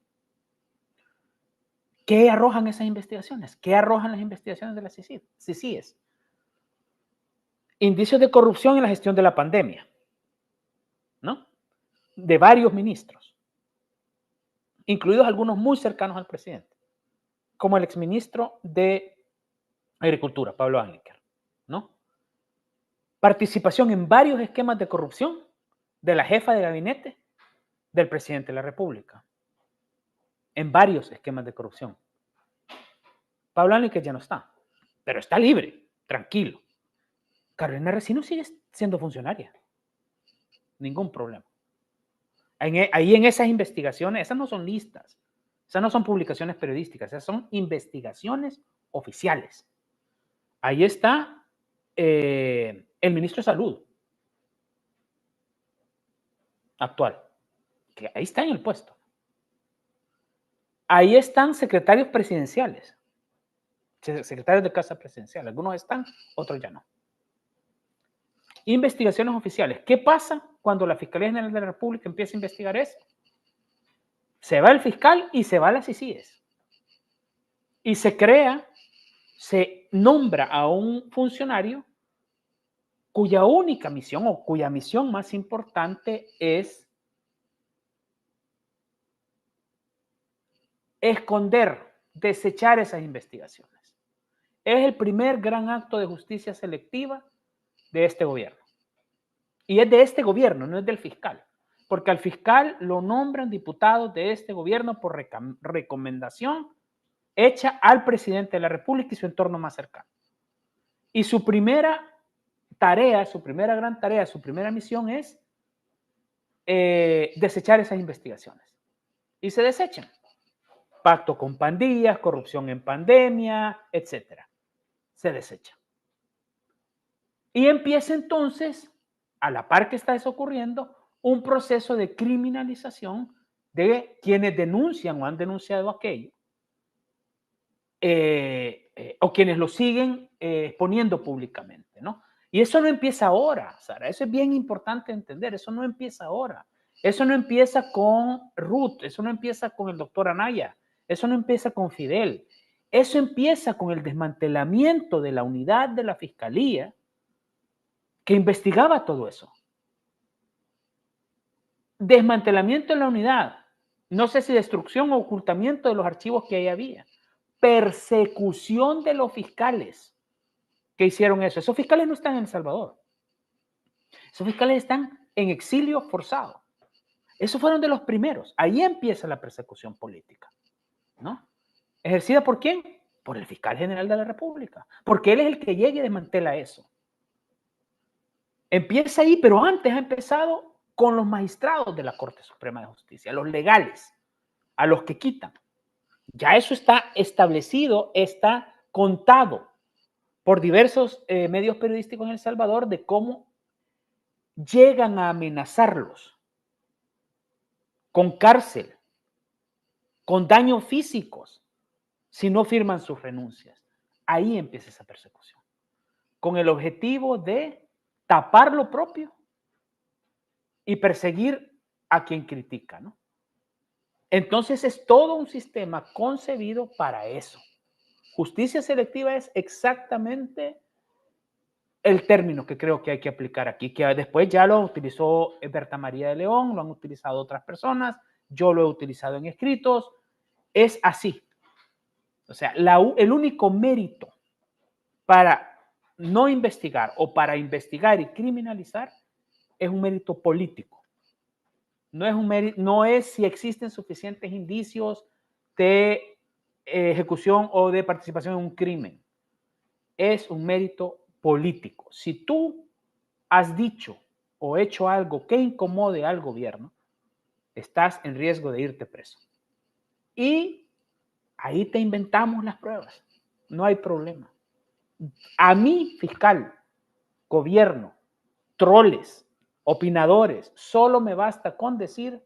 ¿Qué arrojan esas investigaciones? ¿Qué arrojan las investigaciones de las CICIES? Indicios de corrupción en la gestión de la pandemia, ¿no? De varios ministros, incluidos algunos muy cercanos al presidente, como el exministro de Agricultura, Pablo Ángel, ¿no? Participación en varios esquemas de corrupción de la jefa de gabinete del presidente de la República. En varios esquemas de corrupción. Pablo Ángel ya no está, pero está libre, tranquilo. Carolina Resino sigue siendo funcionaria. Ningún problema. Ahí en esas investigaciones, esas no son listas, esas no son publicaciones periodísticas, esas son investigaciones oficiales. Ahí está el ministro de Salud actual, que ahí está en el puesto. Ahí están secretarios presidenciales, secretarios de casa presidencial. Algunos están, otros ya no. Investigaciones oficiales. ¿Qué pasa cuando la Fiscalía General de la República empieza a investigar eso? Se va el fiscal y se va la CICIES. Y se nombra a un funcionario cuya única misión o cuya misión más importante es esconder, desechar esas investigaciones. Es el primer gran acto de justicia selectiva de este gobierno. Y es de este gobierno, no es del fiscal. Porque al fiscal lo nombran diputados de este gobierno por recomendación hecha al presidente de la República y su entorno más cercano. Y su primera tarea, su primera gran tarea, su primera misión es desechar esas investigaciones. Y se desechan. Pacto con pandillas, corrupción en pandemia, etc. Se desecha. Y empieza entonces, a la par que está eso ocurriendo, un proceso de criminalización de quienes denuncian o han denunciado aquello, o quienes lo siguen exponiendo públicamente, ¿no? Y eso no empieza ahora, Sara, eso es bien importante entender, eso no empieza ahora, eso no empieza con Ruth, eso no empieza con el doctor Anaya, eso no empieza con Fidel, eso empieza con el desmantelamiento de la unidad de la Fiscalía que investigaba todo eso. Desmantelamiento de la unidad, no sé si destrucción o ocultamiento de los archivos que ahí había, persecución de los fiscales que hicieron eso. Esos fiscales no están en El Salvador, esos fiscales están en exilio forzado. Esos fueron de los primeros. Ahí empieza la persecución política, ¿no? ¿Ejercida por quién? Por el fiscal general de la República, porque él es el que llega y desmantela eso. Empieza ahí, pero antes ha empezado con los magistrados de la Corte Suprema de Justicia, los legales, a los que quitan. Ya eso está establecido, está contado por diversos medios periodísticos en El Salvador de cómo llegan a amenazarlos con cárcel, con daños físicos, si no firman sus renuncias. Ahí empieza esa persecución, con el objetivo de tapar lo propio y perseguir a quien critica, ¿no? Entonces es todo un sistema concebido para eso, Justicia selectiva es exactamente el término que creo que hay que aplicar aquí, que después ya lo utilizó Berta María de León, lo han utilizado otras personas, yo lo he utilizado en escritos, es así. O sea, el único mérito para no investigar o para investigar y criminalizar es un mérito político. No es un mérito, no es si existen suficientes indicios de ejecución o de participación en un crimen. Es un mérito político. Si tú has dicho o hecho algo que incomode al gobierno, estás en riesgo de irte preso. Y ahí te inventamos las pruebas. No hay problema. A mí, fiscal, gobierno, troles, opinadores, solo me basta con decir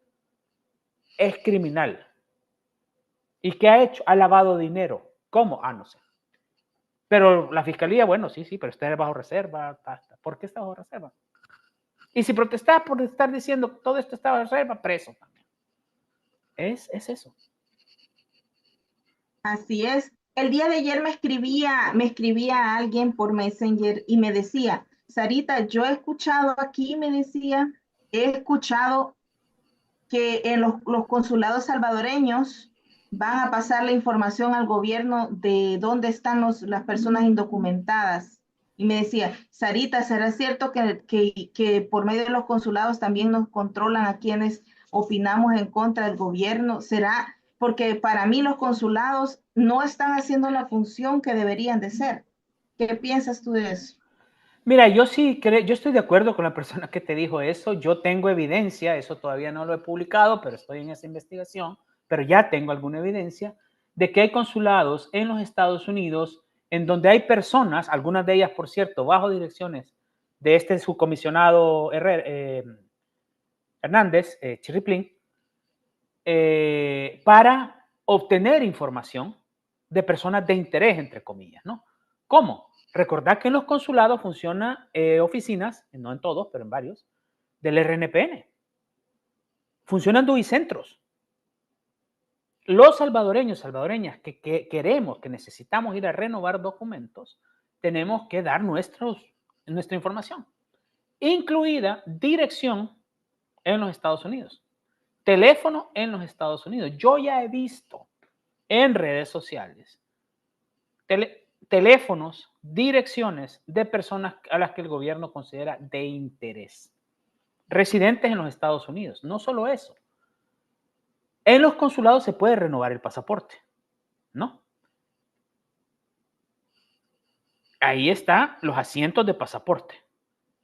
es criminal. ¿Y qué ha hecho? Ha lavado dinero. ¿Cómo? Ah, no sé. Pero la fiscalía, bueno, sí, pero está bajo reserva. ¿Por qué está bajo reserva? Y si protestás por estar diciendo que todo esto está bajo reserva, preso también. Es eso. Así es. El día de ayer me escribía alguien por Messenger y me decía, Sarita, yo he escuchado aquí, me decía, he escuchado que en los consulados salvadoreños van a pasar la información al gobierno de dónde están las personas indocumentadas. Y me decía, Sarita, ¿será cierto que por medio de los consulados también nos controlan a quienes opinamos en contra del gobierno? ¿Será? Porque para mí los consulados no están haciendo la función que deberían de ser. ¿Qué piensas tú de eso? Mira, yo sí creo, yo estoy de acuerdo con la persona que te dijo eso. Yo tengo evidencia, eso todavía no lo he publicado, pero estoy en esa investigación, pero ya tengo alguna evidencia de que hay consulados en los Estados Unidos en donde hay personas, algunas de ellas, por cierto, bajo direcciones de este subcomisionado Hernández, Chirriplín, para obtener información de personas de interés, entre comillas, ¿no? ¿Cómo? Recordad que en los consulados funcionan oficinas, no en todos, pero en varios, del RNPN. Funcionan duicentros. Los salvadoreños, salvadoreñas que queremos, que necesitamos ir a renovar documentos, tenemos que dar nuestra información, incluida dirección en los Estados Unidos, teléfono en los Estados Unidos. Yo ya he visto en redes sociales teléfonos, direcciones de personas a las que el gobierno considera de interés, residentes en los Estados Unidos. No solo eso. En los consulados se puede renovar el pasaporte, ¿no? Ahí están los asientos de pasaporte.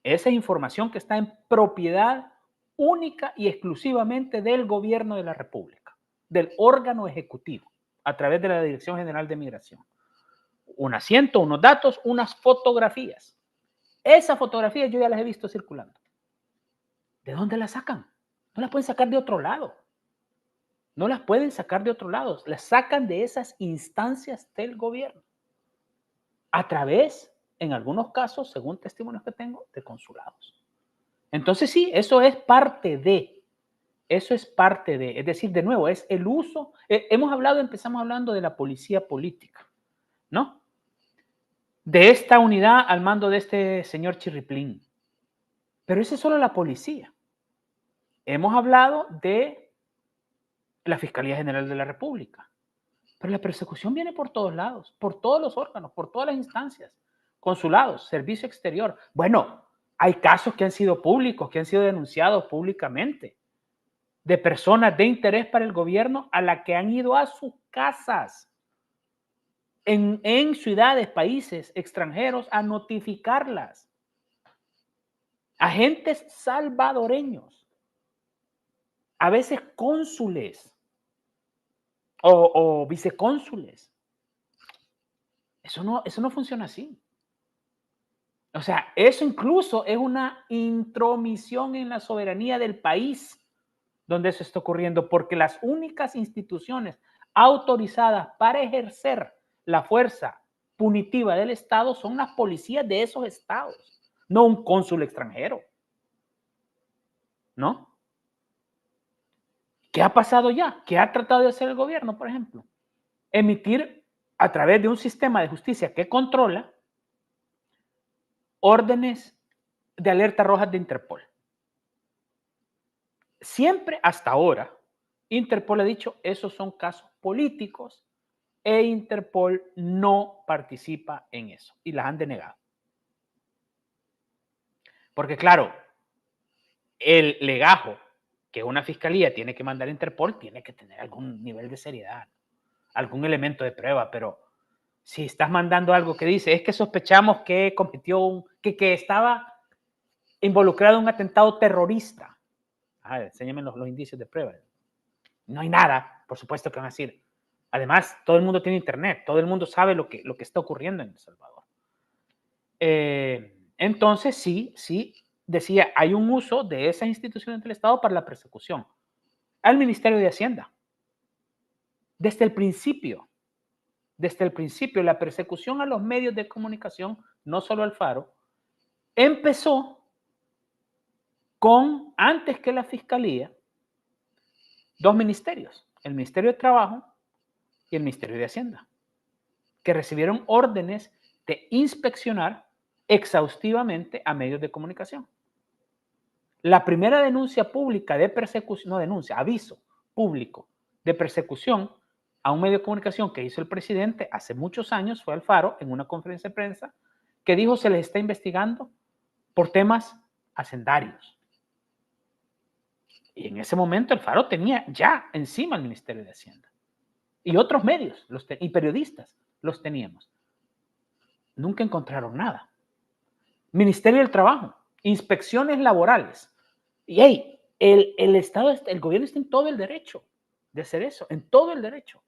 Esa información que está en propiedad única y exclusivamente del gobierno de la República, del órgano ejecutivo, a través de la Dirección General de Migración. Un asiento, unos datos, unas fotografías. Esas fotografías yo ya las he visto circulando. ¿De dónde las sacan? No las pueden sacar de otro lado. No las pueden sacar de otro lado. Las sacan de esas instancias del gobierno. A través, en algunos casos, según testimonios que tengo, de consulados. Entonces sí, eso es parte de. Eso es parte de. Es decir, de nuevo, es el uso. Empezamos hablando de la policía política, ¿no? De esta unidad al mando de este señor Chirriplín. Pero esa es solo la policía. Hemos hablado de la Fiscalía General de la República. Pero la persecución viene por todos lados, por todos los órganos, por todas las instancias. Consulados, servicio exterior. Bueno, hay casos que han sido públicos, que han sido denunciados públicamente, de personas de interés para el gobierno a las que han ido a sus casas en ciudades, países extranjeros a notificarlas. Agentes salvadoreños, a veces cónsules o vicecónsules. Eso no funciona así. O sea, eso incluso es una intromisión en la soberanía del país donde eso está ocurriendo, porque las únicas instituciones autorizadas para ejercer la fuerza punitiva del Estado son las policías de esos estados, no un cónsul extranjero. ¿No? ¿Qué ha pasado ya? ¿Qué ha tratado de hacer el gobierno, por ejemplo? Emitir a través de un sistema de justicia que controla órdenes de alerta rojas de Interpol. Siempre hasta ahora, Interpol ha dicho, esos son casos políticos e Interpol no participa en eso y las han denegado. Porque claro, el legajo que una fiscalía tiene que mandar a Interpol tiene que tener algún nivel de seriedad, algún elemento de prueba, pero si estás mandando algo que dice, es que sospechamos que cometió que estaba involucrado en un atentado terrorista. Enséñame los indicios de prueba. No hay nada, por supuesto que van a decir. Además, todo el mundo tiene internet, todo el mundo sabe lo que está ocurriendo en El Salvador. Entonces, sí, decía, hay un uso de esas instituciones del Estado para la persecución al Ministerio de Hacienda. Desde el principio, la persecución a los medios de comunicación, no solo al Faro, empezó con, antes que la Fiscalía, dos ministerios, el Ministerio de Trabajo y el Ministerio de Hacienda, que recibieron órdenes de inspeccionar exhaustivamente a medios de comunicación. La primera denuncia pública de persecución, no denuncia, aviso público de persecución a un medio de comunicación que hizo el presidente hace muchos años fue al Faro en una conferencia de prensa que dijo se les está investigando por temas hacendarios. Y en ese momento el Faro tenía ya encima el Ministerio de Hacienda. Y otros medios y periodistas los teníamos. Nunca encontraron nada. Ministerio del Trabajo, inspecciones laborales. Y hey, el Estado, el gobierno está en todo el derecho de hacer eso, en todo el derecho.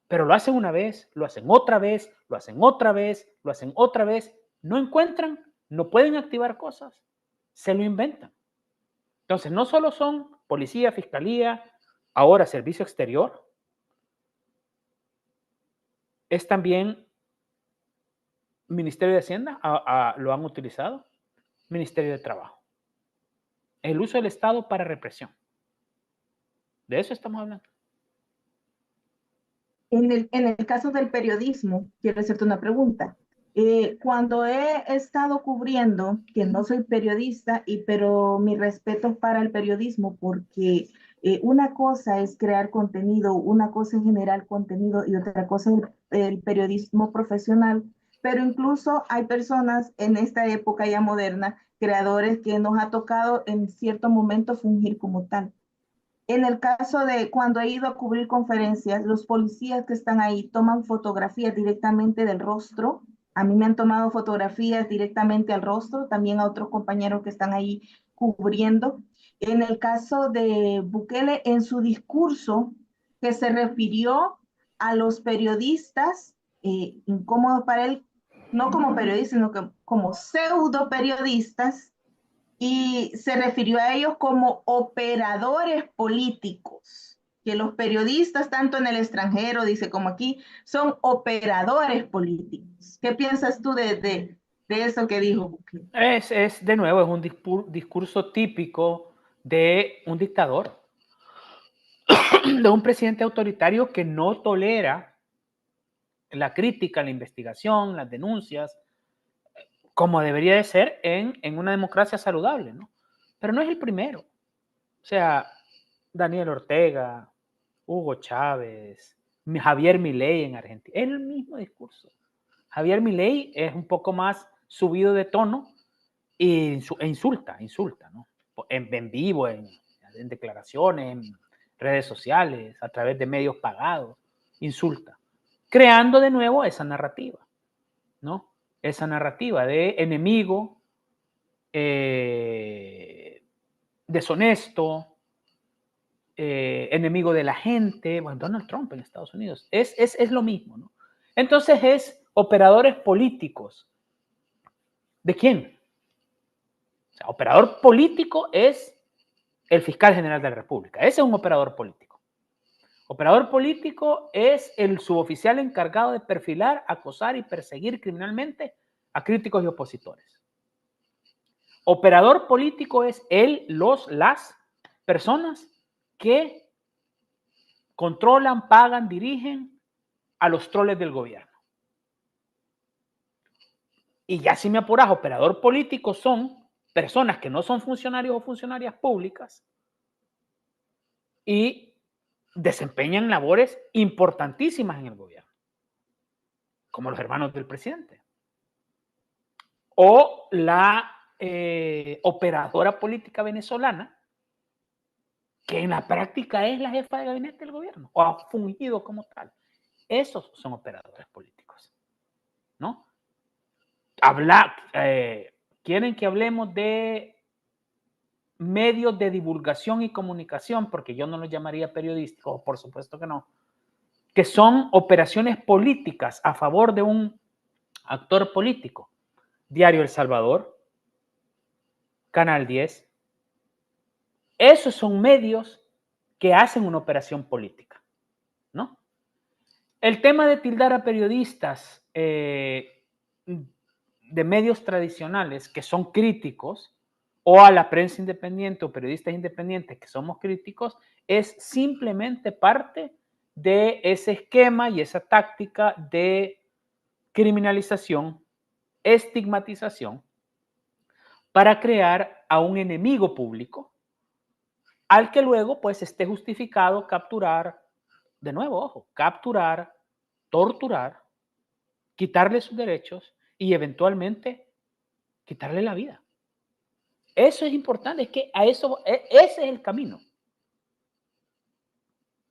Pero lo hacen una vez, lo hacen otra vez, lo hacen otra vez, lo hacen otra vez. No encuentran, no pueden activar cosas, se lo inventan. Entonces, no solo son policía, fiscalía, ahora servicio exterior, es también Ministerio de Hacienda, lo han utilizado, Ministerio de Trabajo. El uso del Estado para represión. De eso estamos hablando. En el caso del periodismo, quiero hacerte una pregunta. Cuando he estado cubriendo, que no soy periodista, pero mi respeto para el periodismo, porque una cosa es crear contenido, una cosa es generar contenido y otra cosa es el periodismo profesional, pero incluso hay personas en esta época ya moderna, creadores que nos ha tocado en cierto momento fungir como tal. En el caso de cuando he ido a cubrir conferencias, los policías que están ahí toman fotografías directamente del rostro. A mí me han tomado fotografías directamente al rostro, también a otros compañeros que están ahí cubriendo. En el caso de Bukele, en su discurso, que se refirió a los periodistas, incómodos para él, no como periodistas, sino que como pseudo periodistas, y se refirió a ellos como operadores políticos, que los periodistas, tanto en el extranjero, dice, como aquí, son operadores políticos. ¿Qué piensas tú de eso que dijo Bukele? De nuevo, es un discurso típico de un dictador, de un presidente autoritario que no tolera la crítica, la investigación, las denuncias, como debería de ser en una democracia saludable, ¿no? Pero no es el primero. O sea, Daniel Ortega, Hugo Chávez, Javier Milei en Argentina, es el mismo discurso. Javier Milei es un poco más subido de tono e insulta, ¿no? En vivo, en declaraciones, en redes sociales, a través de medios pagados, insulta, creando de nuevo esa narrativa, ¿no? Esa narrativa de enemigo, deshonesto, enemigo de la gente. Bueno, Donald Trump en Estados Unidos es lo mismo, ¿no? Entonces es operadores políticos. ¿De quién? O sea, operador político es el fiscal general de la República. Ese es un operador político. Operador político es el suboficial encargado de perfilar, acosar y perseguir criminalmente a críticos y opositores. Operador político es las personas que controlan, pagan, dirigen a los troles del gobierno. Y ya si me apuras, operador político son personas que no son funcionarios o funcionarias públicas y desempeñan labores importantísimas en el gobierno, como los hermanos del presidente. O la operadora política venezolana, que en la práctica es la jefa de gabinete del gobierno, o ha fungido como tal. Esos son operadores políticos, ¿no? Quieren que hablemos de medios de divulgación y comunicación, porque yo no los llamaría periodísticos, por supuesto que no, que son operaciones políticas a favor de un actor político. Diario El Salvador, Canal 10. Esos son medios que hacen una operación política, ¿no? El tema de tildar a periodistas de medios tradicionales que son críticos, o a la prensa independiente o periodistas independientes que somos críticos, es simplemente parte de ese esquema y esa táctica de criminalización, estigmatización, para crear a un enemigo público al que luego pues esté justificado capturar, de nuevo, ojo, capturar, torturar, quitarle sus derechos y eventualmente quitarle la vida. Eso es importante, es que ese es el camino.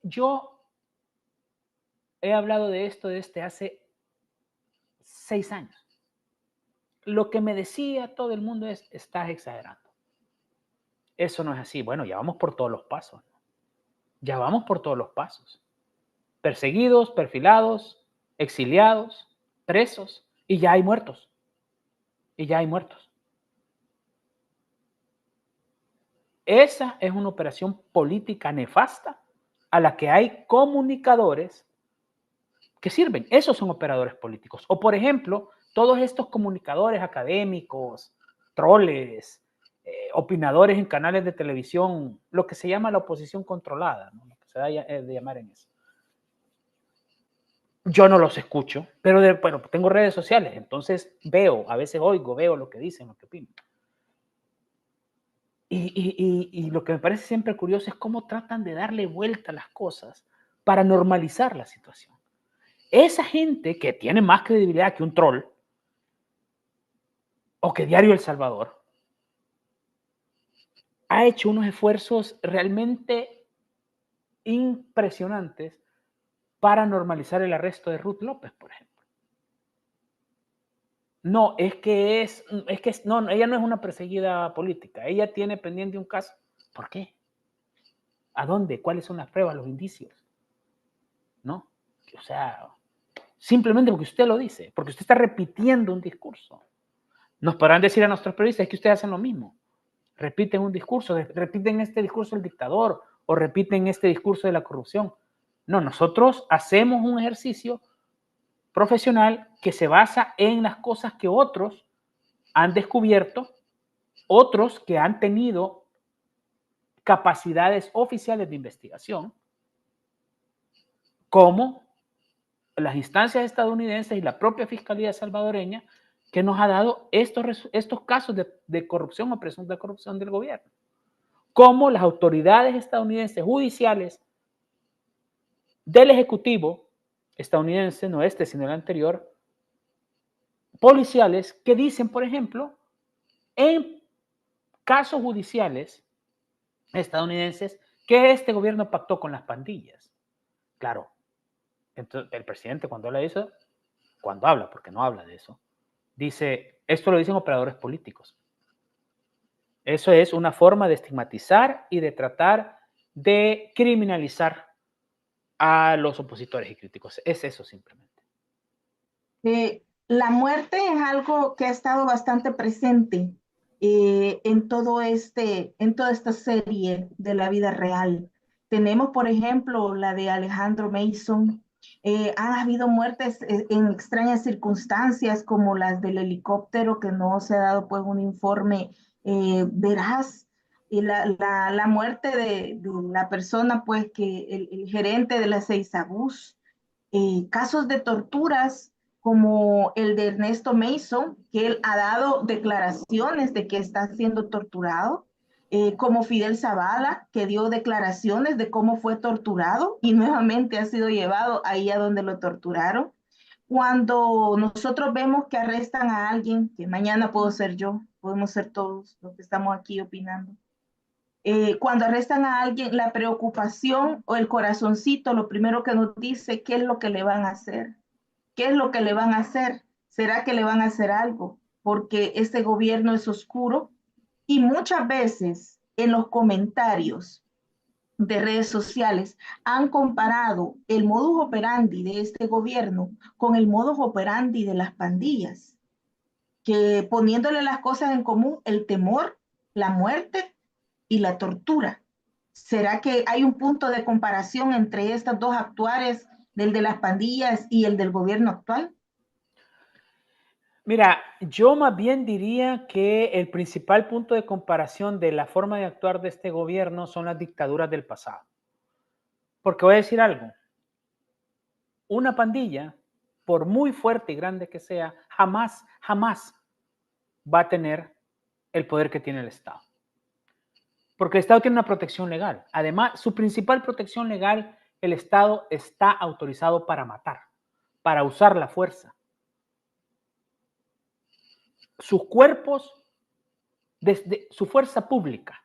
Yo he hablado de esto desde hace 6 años. Lo que me decía todo el mundo es, estás exagerando. Eso no es así. Bueno, ya vamos por todos los pasos. Ya vamos por todos los pasos. Perseguidos, perfilados, exiliados, presos, y ya hay muertos. Y ya hay muertos. Esa es una operación política nefasta a la que hay comunicadores que sirven. Esos son operadores políticos. O, por ejemplo, todos estos comunicadores académicos, troles, opinadores en canales de televisión, lo que se llama la oposición controlada, ¿no? Lo que se da de llamar en eso. Yo no los escucho, pero bueno, tengo redes sociales, entonces veo, a veces veo lo que dicen, lo que opinan. Y lo que me parece siempre curioso es cómo tratan de darle vuelta a las cosas para normalizar la situación. Esa gente que tiene más credibilidad que un troll o que Diario El Salvador ha hecho unos esfuerzos realmente impresionantes para normalizar el arresto de Ruth López, por ejemplo. No, no, ella no es una perseguida política. Ella tiene pendiente un caso. ¿Por qué? ¿A dónde? ¿Cuáles son las pruebas, los indicios? ¿No? O sea, simplemente porque usted lo dice, porque usted está repitiendo un discurso. Nos podrán decir a nuestros periodistas que ustedes hacen lo mismo. Repiten un discurso, repiten este discurso del dictador o repiten este discurso de la corrupción. No, nosotros hacemos un ejercicio profesional que se basa en las cosas que otros han descubierto, otros que han tenido capacidades oficiales de investigación, como las instancias estadounidenses y la propia Fiscalía salvadoreña, que nos ha dado estos casos de corrupción o presunta corrupción del gobierno, como las autoridades estadounidenses judiciales del Ejecutivo estadounidense, no este, sino el anterior, policiales que dicen, por ejemplo, en casos judiciales estadounidenses, que este gobierno pactó con las pandillas. Claro, entonces el presidente cuando habla de eso, porque no habla de eso, dice, esto lo dicen operadores políticos. Eso es una forma de estigmatizar y de tratar de criminalizar a los opositores y críticos. Es eso simplemente. La muerte es algo que ha estado bastante presente en toda esta serie de la vida real. Tenemos, por ejemplo, la de Alejandro Mason. Han habido muertes en extrañas circunstancias, como las del helicóptero, que no se ha dado pues un informe veraz. Y la muerte de la persona, pues, que el gerente de la Seisabús, casos de torturas como el de Ernesto Mason, que él ha dado declaraciones de que está siendo torturado, como Fidel Zavala, que dio declaraciones de cómo fue torturado y nuevamente ha sido llevado ahí a donde lo torturaron. Cuando nosotros vemos que arrestan a alguien, que mañana puedo ser yo, podemos ser todos los que estamos aquí opinando, cuando arrestan a alguien, la preocupación o el corazoncito, lo primero que nos dice, ¿qué es lo que le van a hacer? ¿Qué es lo que le van a hacer? ¿Será que le van a hacer algo? Porque este gobierno es oscuro y muchas veces en los comentarios de redes sociales han comparado el modus operandi de este gobierno con el modus operandi de las pandillas, que poniéndole las cosas en común, el temor, la muerte y la tortura. ¿Será que hay un punto de comparación entre estos dos actuares, del de las pandillas y el del gobierno actual? Mira, yo más bien diría que el principal punto de comparación de la forma de actuar de este gobierno son las dictaduras del pasado. Porque voy a decir algo, una pandilla, por muy fuerte y grande que sea, jamás va a tener el poder que tiene el Estado. Porque el Estado tiene una protección legal. Además, su principal protección legal, el Estado está autorizado para matar, para usar la fuerza. Sus cuerpos, desde su fuerza pública,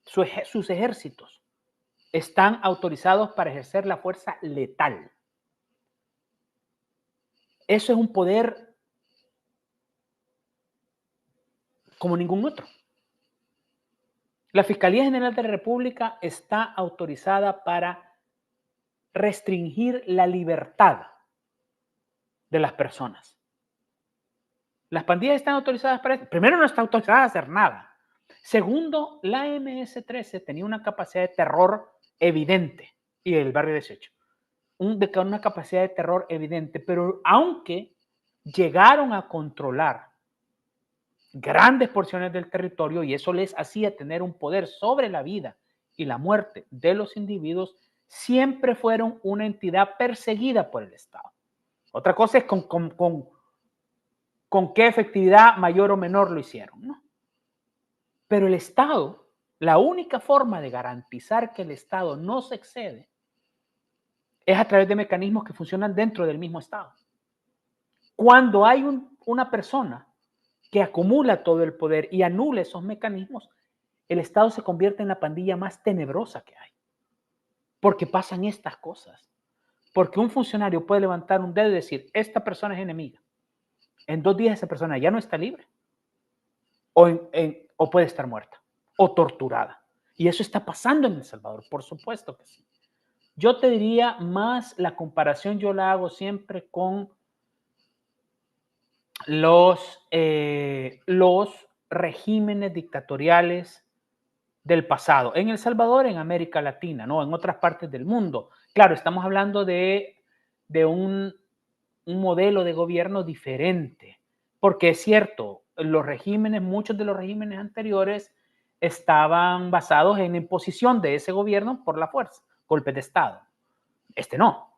sus ejércitos, están autorizados para ejercer la fuerza letal. Eso es un poder como ningún otro. La Fiscalía General de la República está autorizada para restringir la libertad de las personas. Las pandillas están autorizadas para eso. Primero, no está autorizada a hacer nada. Segundo, la MS-13 tenía una capacidad de terror evidente, y el barrio 18, una capacidad de terror evidente, pero aunque llegaron a controlar grandes porciones del territorio y eso les hacía tener un poder sobre la vida y la muerte de los individuos, siempre fueron una entidad perseguida por el Estado. Otra cosa es con qué efectividad mayor o menor lo hicieron, ¿no? Pero el Estado, la única forma de garantizar que el Estado no se excede es a través de mecanismos que funcionan dentro del mismo Estado. Cuando hay una persona que acumula todo el poder y anula esos mecanismos, el Estado se convierte en la pandilla más tenebrosa que hay. Porque pasan estas cosas. Porque un funcionario puede levantar un dedo y decir, esta persona es enemiga. En 2 días esa persona ya no está libre. O puede estar muerta. O torturada. Y eso está pasando en El Salvador, por supuesto que sí. Yo te diría más, la comparación yo la hago siempre con los regímenes dictatoriales del pasado, en El Salvador, en América Latina, ¿no? En otras partes del mundo. Claro, estamos hablando de un modelo de gobierno diferente, porque es cierto, muchos de los regímenes anteriores estaban basados en la imposición de ese gobierno por la fuerza, golpes de Estado. Este no.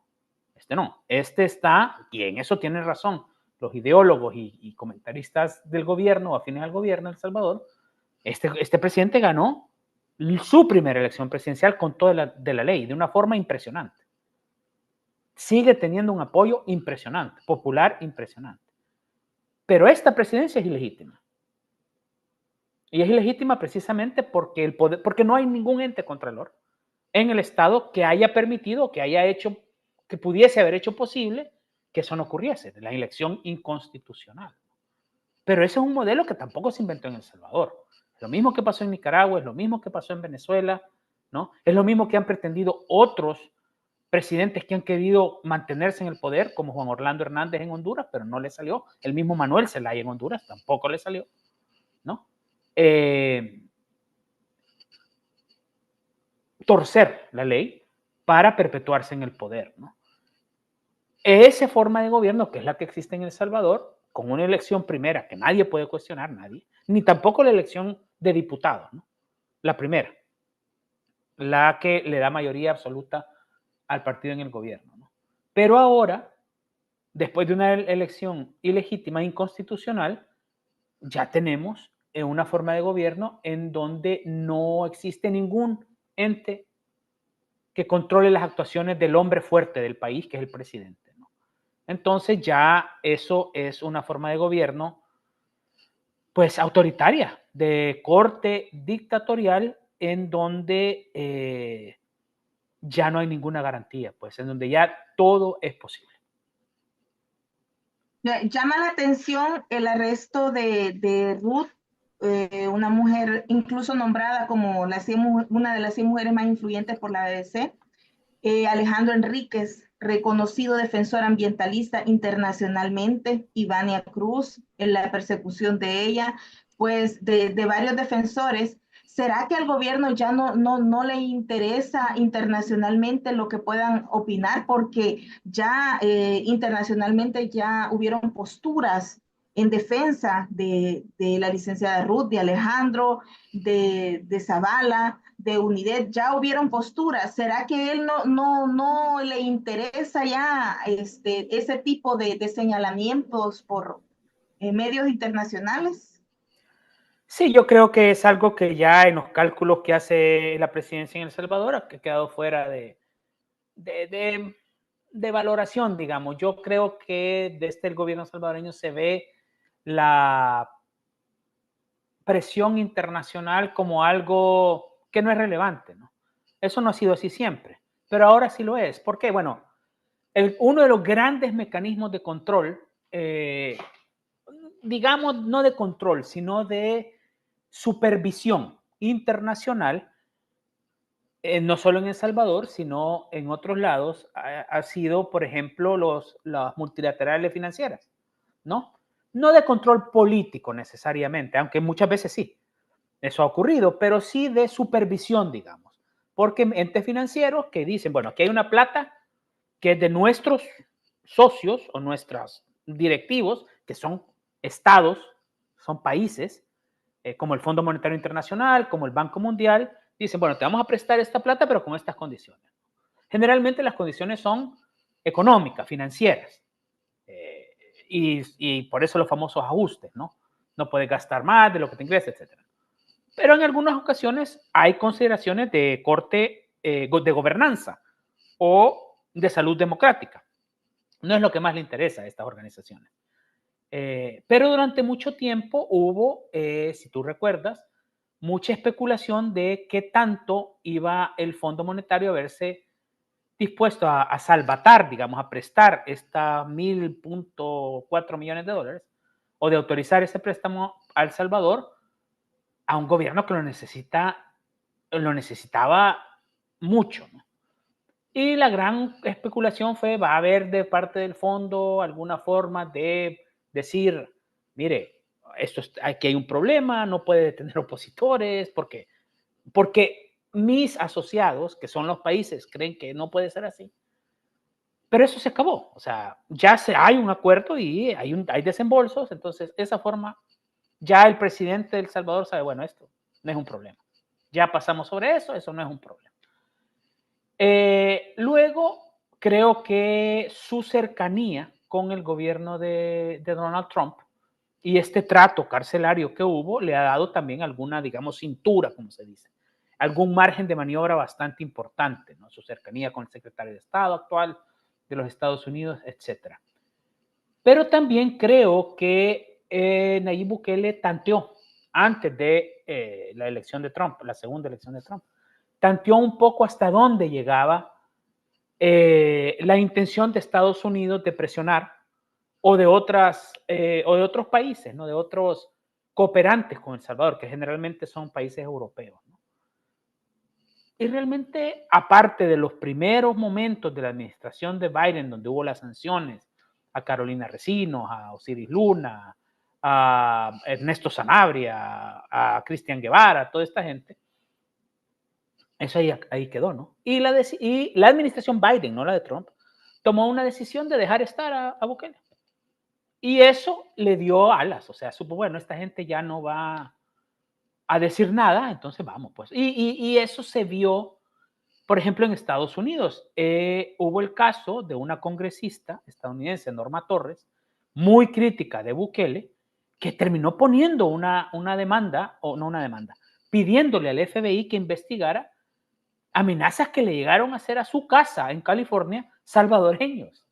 Este está, y en eso tienen razón los ideólogos y comentaristas del gobierno, afines al gobierno de El Salvador. Este presidente ganó su primera elección presidencial con toda de la ley, de una forma impresionante. Sigue teniendo un apoyo impresionante, popular impresionante. Pero esta presidencia es ilegítima. Y es ilegítima precisamente porque no hay ningún ente contralor en el Estado que haya permitido, que haya hecho, que pudiese haber hecho posible que eso no ocurriese, la elección inconstitucional. Pero ese es un modelo que tampoco se inventó en El Salvador. Lo mismo que pasó en Nicaragua, es lo mismo que pasó en Venezuela, ¿no? Es lo mismo que han pretendido otros presidentes que han querido mantenerse en el poder, como Juan Orlando Hernández en Honduras, pero no le salió. El mismo Manuel Zelaya en Honduras tampoco le salió, ¿no? Torcer la ley para perpetuarse en el poder, ¿no? Esa forma de gobierno, que es la que existe en El Salvador, con una elección primera que nadie puede cuestionar, ni tampoco la elección de diputados, ¿no? La primera, la que le da mayoría absoluta al partido en el gobierno, ¿no? Pero ahora, después de una elección ilegítima e inconstitucional, ya tenemos una forma de gobierno en donde no existe ningún ente que controle las actuaciones del hombre fuerte del país, que es el presidente, ¿no? Entonces ya eso es una forma de gobierno, pues autoritaria, de corte dictatorial, en donde ya no hay ninguna garantía, pues en donde ya todo es posible. Llama la atención el arresto de Ruth, una mujer incluso nombrada como una de las 100 mujeres más influyentes por la BBC. Alejandro Enríquez, reconocido defensor ambientalista internacionalmente, y Vania Cruz, en la persecución de ella, pues de varios defensores. ¿Será que al gobierno ya no le interesa internacionalmente lo que puedan opinar? Porque ya internacionalmente ya hubieron posturas en defensa de la licenciada Ruth, de Alejandro, de Zavala, de UNIDED, ya hubieron posturas. ¿Será que él no le interesa ya ese tipo de señalamientos por medios internacionales? Sí, yo creo que es algo que ya en los cálculos que hace la presidencia en El Salvador ha quedado fuera de valoración, digamos. Yo creo que desde el gobierno salvadoreño se ve la presión internacional como algo que no es relevante, ¿no? Eso no ha sido así siempre, pero ahora sí lo es. ¿Por qué? Bueno, uno de los grandes mecanismos de control, digamos, no de control, sino de supervisión internacional, no solo en El Salvador, sino en otros lados, ha sido, por ejemplo, las multilaterales financieras, ¿no? No de control político necesariamente, aunque muchas veces sí, eso ha ocurrido, pero sí de supervisión, digamos, porque entes financieros que dicen, bueno, aquí hay una plata que es de nuestros socios o nuestros directivos, que son estados, son países, como el Fondo Monetario Internacional, como el Banco Mundial, dicen, bueno, te vamos a prestar esta plata, pero con estas condiciones. Generalmente las condiciones son económicas, financieras, y por eso los famosos ajustes, ¿no? No puedes gastar más de lo que te ingresa, etc. Pero en algunas ocasiones hay consideraciones de corte de gobernanza o de salud democrática. No es lo que más le interesa a estas organizaciones. Pero durante mucho tiempo hubo, si tú recuerdas, mucha especulación de qué tanto iba el Fondo Monetario a verse dispuesto a salvatar, digamos, a prestar esta 1.4 millones de dólares o de autorizar ese préstamo a El Salvador a un gobierno que lo necesitaba mucho, ¿no? Y la gran especulación fue, ¿va a haber de parte del fondo alguna forma de decir, mire, aquí hay un problema, no puede tener opositores, porque mis asociados, que son los países, creen que no puede ser así? Pero eso se acabó, o sea, ya hay un acuerdo y hay desembolsos, entonces esa forma, ya el presidente de El Salvador sabe, bueno, esto no es un problema. Ya pasamos sobre eso no es un problema. Luego, creo que su cercanía con el gobierno de Donald Trump y este trato carcelario que hubo le ha dado también alguna, digamos, cintura, como se dice, algún margen de maniobra bastante importante, ¿no? Su cercanía con el secretario de Estado actual de los Estados Unidos, etc. Pero también creo que Nayib Bukele tanteó antes de la elección de Trump, la segunda elección de Trump, tanteó un poco hasta dónde llegaba la intención de Estados Unidos de presionar o de otros países, ¿no? De otros cooperantes con El Salvador, que generalmente son países europeos, ¿no? Y realmente, aparte de los primeros momentos de la administración de Biden, donde hubo las sanciones a Carolina Recinos, a Osiris Luna, a Ernesto Sanabria, a Cristian Guevara, a toda esta gente, eso ahí quedó, ¿no? Y la administración Biden, no la de Trump, tomó una decisión de dejar estar a Bukele. Y eso le dio alas, o sea, supo, bueno, esta gente ya no va a decir nada, entonces vamos, pues. Y eso se vio Por ejemplo, en Estados Unidos hubo el caso de una congresista estadounidense, Norma Torres, muy crítica de Bukele, que terminó poniendo una demanda, o no una demanda, pidiéndole al FBI que investigara amenazas que le llegaron a hacer a su casa en California salvadoreños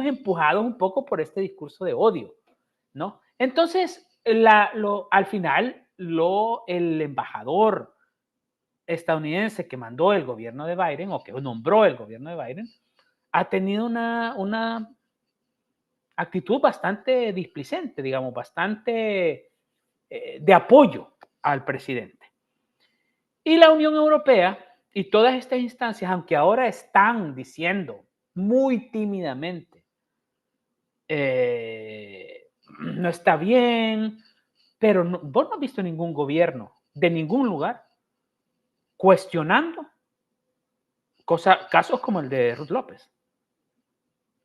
empujados un poco por este discurso de odio, ¿no? Entonces, al final, el embajador estadounidense que mandó el gobierno de Biden, o que nombró el gobierno de Biden, ha tenido una actitud bastante displicente, digamos, bastante de apoyo al presidente. Y la Unión Europea y todas estas instancias, aunque ahora están diciendo muy tímidamente, no está bien, pero vos no has visto ningún gobierno de ningún lugar cuestionando casos como el de Ruth López,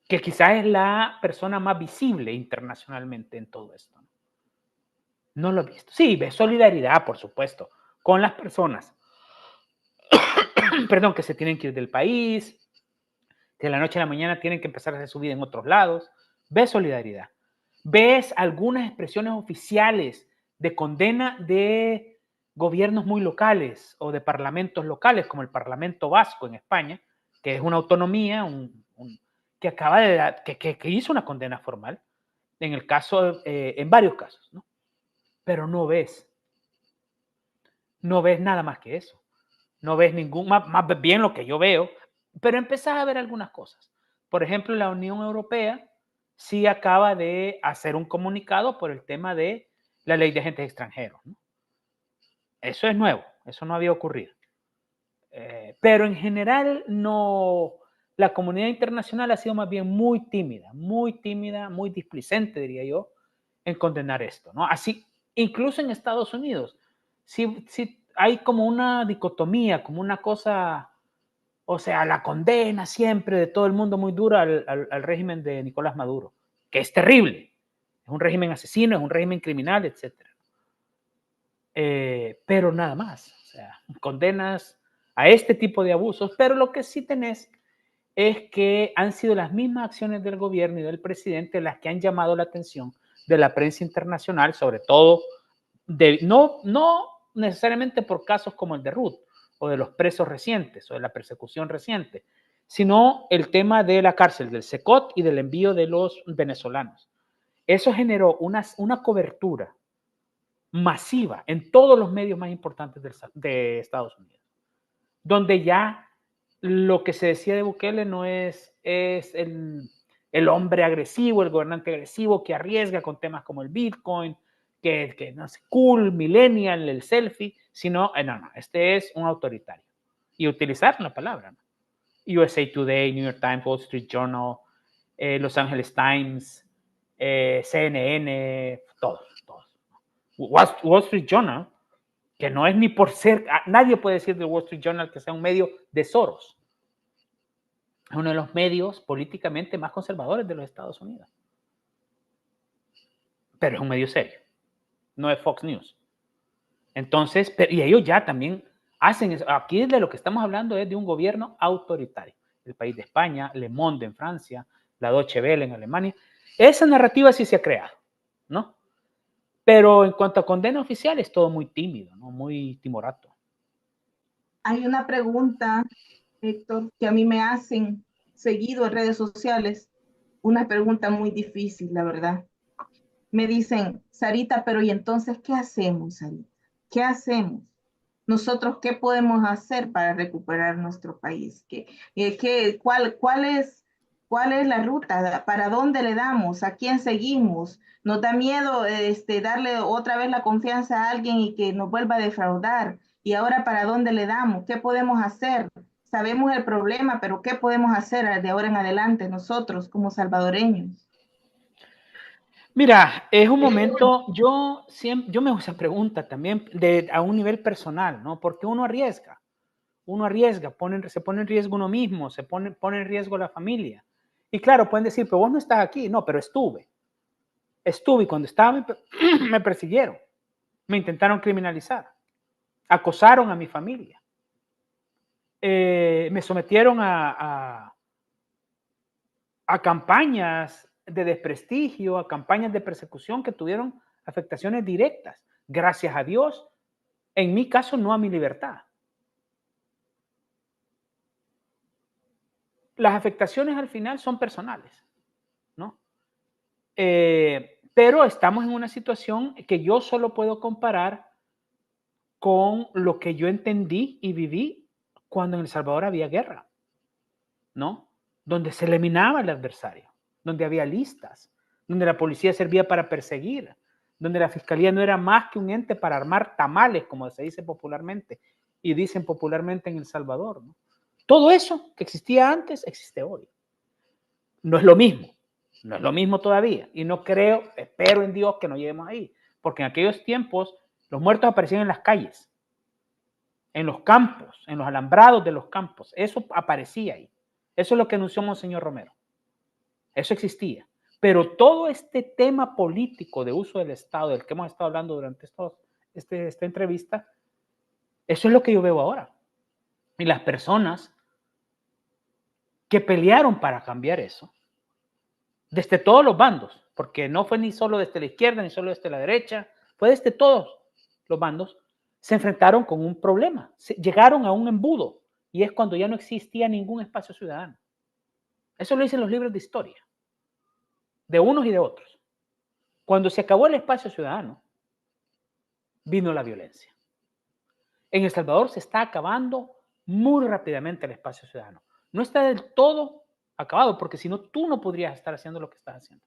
que quizás es la persona más visible internacionalmente en todo esto. No lo he visto. Sí, ve solidaridad, por supuesto, con las personas perdón, que se tienen que ir del país, que de la noche a la mañana tienen que empezar a hacer su vida en otros lados. Ves solidaridad. Ves algunas expresiones oficiales de condena de gobiernos muy locales o de parlamentos locales, como el Parlamento Vasco en España, que es una autonomía, que acaba de que hizo una condena formal en el caso, en varios casos, ¿no? Pero no ves nada más que eso. No ves más bien lo que yo veo, pero empezás a ver algunas cosas. Por ejemplo, la Unión Europea sí acaba de hacer un comunicado por el tema de la ley de agentes extranjeros, ¿no? Eso es nuevo, eso no había ocurrido. Pero en general no, la comunidad internacional ha sido más bien muy tímida, muy displicente, diría yo, en condenar esto, ¿no? Así, incluso en Estados Unidos, sí hay como una dicotomía, como una cosa, o sea, la condena siempre de todo el mundo muy dura al régimen de Nicolás Maduro, que es terrible, es un régimen asesino, es un régimen criminal, etc. Pero nada más, o sea, condenas a este tipo de abusos, pero lo que sí tenés es que han sido las mismas acciones del gobierno y del presidente las que han llamado la atención de la prensa internacional, sobre todo, no necesariamente por casos como el de Ruth, o de los presos recientes, o de la persecución reciente, sino el tema de la cárcel, del SECOT y del envío de los venezolanos. Eso generó una cobertura masiva en todos los medios más importantes de Estados Unidos, donde ya lo que se decía de Bukele no es el hombre agresivo, el gobernante agresivo que arriesga con temas como el Bitcoin, que no sé, cool, millennial, el selfie, sino, no, este es un autoritario. Y utilizar la palabra, ¿no? USA Today, New York Times, Wall Street Journal, Los Angeles Times, CNN, todos. Wall Street Journal, que no es ni por ser, nadie puede decir del Wall Street Journal que sea un medio de Soros. Es uno de los medios políticamente más conservadores de los Estados Unidos. Pero es un medio serio, no es Fox News. Entonces, y ellos ya también hacen eso. Aquí de lo que estamos hablando es de un gobierno autoritario. El País de España, Le Monde en Francia, la Deutsche Welle en Alemania. Esa narrativa sí se ha creado, ¿no? Pero en cuanto a condena oficial es todo muy tímido, ¿no? Muy timorato. Hay una pregunta, Héctor, que a mí me hacen seguido en redes sociales. Una pregunta muy difícil, la verdad. Me dicen, Sarita, pero ¿y entonces qué hacemos, Sarita? ¿Qué hacemos? Nosotros, ¿qué podemos hacer para recuperar nuestro país? ¿Cuál es la ruta? ¿Para dónde le damos? ¿A quién seguimos? Nos da miedo darle otra vez la confianza a alguien y que nos vuelva a defraudar. ¿Y ahora para dónde le damos? ¿Qué podemos hacer? Sabemos el problema, pero ¿qué podemos hacer de ahora en adelante nosotros como salvadoreños? Mira, es un momento, yo me hago esa pregunta también a un nivel personal, ¿no? Porque uno arriesga, se pone en riesgo uno mismo, pone en riesgo la familia. Y claro, pueden decir, pero vos no estás aquí. No, pero estuve y cuando estaba me persiguieron, me intentaron criminalizar, acosaron a mi familia. me sometieron a campañas de desprestigio, a campañas de persecución que tuvieron afectaciones directas. Gracias a Dios, en mi caso, no a mi libertad. Las afectaciones al final son personales, ¿no? Pero estamos en una situación que yo solo puedo comparar con lo que yo entendí y viví cuando en El Salvador había guerra, ¿no? Donde se eliminaba el adversario, donde había listas, donde la policía servía para perseguir, donde la fiscalía no era más que un ente para armar tamales, como se dice popularmente, y dicen popularmente en El Salvador, ¿no? Todo eso que existía antes existe hoy. No es lo mismo, no es lo mismo todavía, y no creo, espero en Dios que no lleguemos ahí, porque en aquellos tiempos los muertos aparecían en las calles, en los campos, en los alambrados de los campos, eso aparecía ahí. Eso es lo que anunció Monseñor Romero. Eso existía. Pero todo este tema político de uso del Estado, del que hemos estado hablando durante esta entrevista, eso es lo que yo veo ahora. Y las personas que pelearon para cambiar eso, desde todos los bandos, porque no fue ni solo desde la izquierda, ni solo desde la derecha, fue desde todos los bandos, se enfrentaron con un problema. Llegaron a un embudo, y es cuando ya no existía ningún espacio ciudadano. Eso lo dicen los libros de historia, de unos y de otros. Cuando se acabó el espacio ciudadano, vino la violencia. En El Salvador se está acabando muy rápidamente el espacio ciudadano. No está del todo acabado, porque si no, tú no podrías estar haciendo lo que estás haciendo.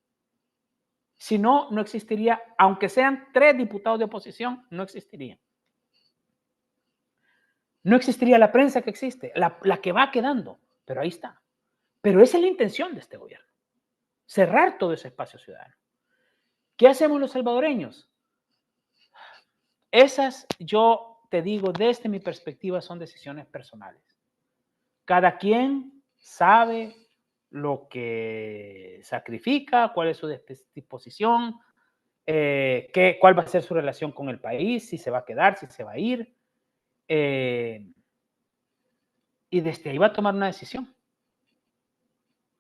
Si no, no existiría, aunque sean 3 diputados de oposición, no existirían. No existiría la prensa que existe, la que va quedando, pero ahí está. Pero esa es la intención de este gobierno, cerrar todo ese espacio ciudadano. ¿Qué hacemos los salvadoreños? Esas, yo te digo, desde mi perspectiva, son decisiones personales. Cada quien sabe lo que sacrifica, cuál es su disposición, cuál va a ser su relación con el país, si se va a quedar, si se va a ir. Y desde ahí va a tomar una decisión.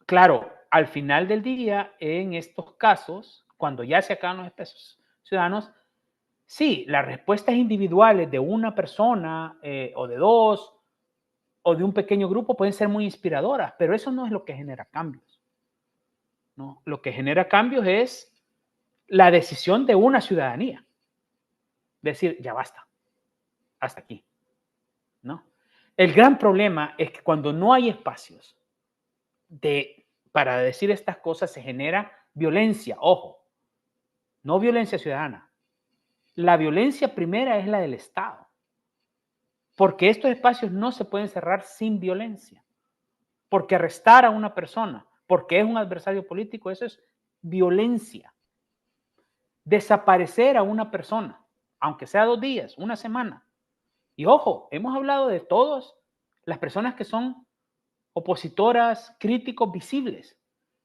Claro, al final del día, en estos casos, cuando ya se acaban los espacios ciudadanos, sí, las respuestas individuales de una persona o de 2 o de un pequeño grupo pueden ser muy inspiradoras, pero eso no es lo que genera cambios, ¿no? Lo que genera cambios es la decisión de una ciudadanía. Decir, ya basta, hasta aquí, ¿no? El gran problema es que cuando no hay espacios para decir estas cosas, se genera violencia. Ojo, no violencia ciudadana. La violencia primera es la del Estado, porque estos espacios no se pueden cerrar sin violencia, porque arrestar a una persona, porque es un adversario político, eso es violencia. Desaparecer a una persona, aunque sea 2 días, una semana. Y ojo, hemos hablado de todas las personas que son opositoras, críticos visibles,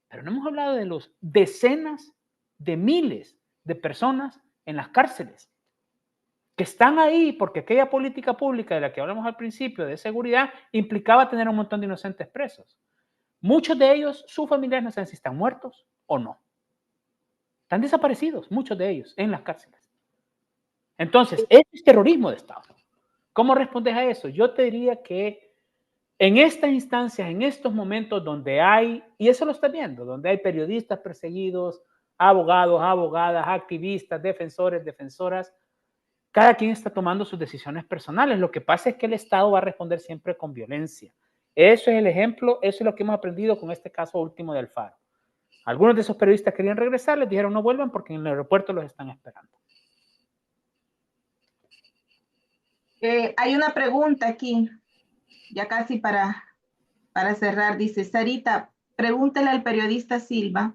pero no hemos hablado de los decenas de miles de personas en las cárceles que están ahí porque aquella política pública de la que hablamos al principio de seguridad implicaba tener un montón de inocentes presos. Muchos de ellos, sus familiares no saben si están muertos o no. Están desaparecidos, muchos de ellos, en las cárceles. Entonces, eso es terrorismo de Estado. ¿Cómo respondes a eso? Yo te diría que en estas instancias, en estos momentos donde hay, y eso lo estás viendo, donde hay periodistas perseguidos, abogados, abogadas, activistas, defensores, defensoras, cada quien está tomando sus decisiones personales. Lo que pasa es que el Estado va a responder siempre con violencia. Eso es el ejemplo, eso es lo que hemos aprendido con este caso último de Alfaro. Algunos de esos periodistas querían regresar, les dijeron no vuelvan porque en el aeropuerto los están esperando. Hay una pregunta aquí, ya casi para cerrar. Dice, Sarita, pregúntale al periodista Silva,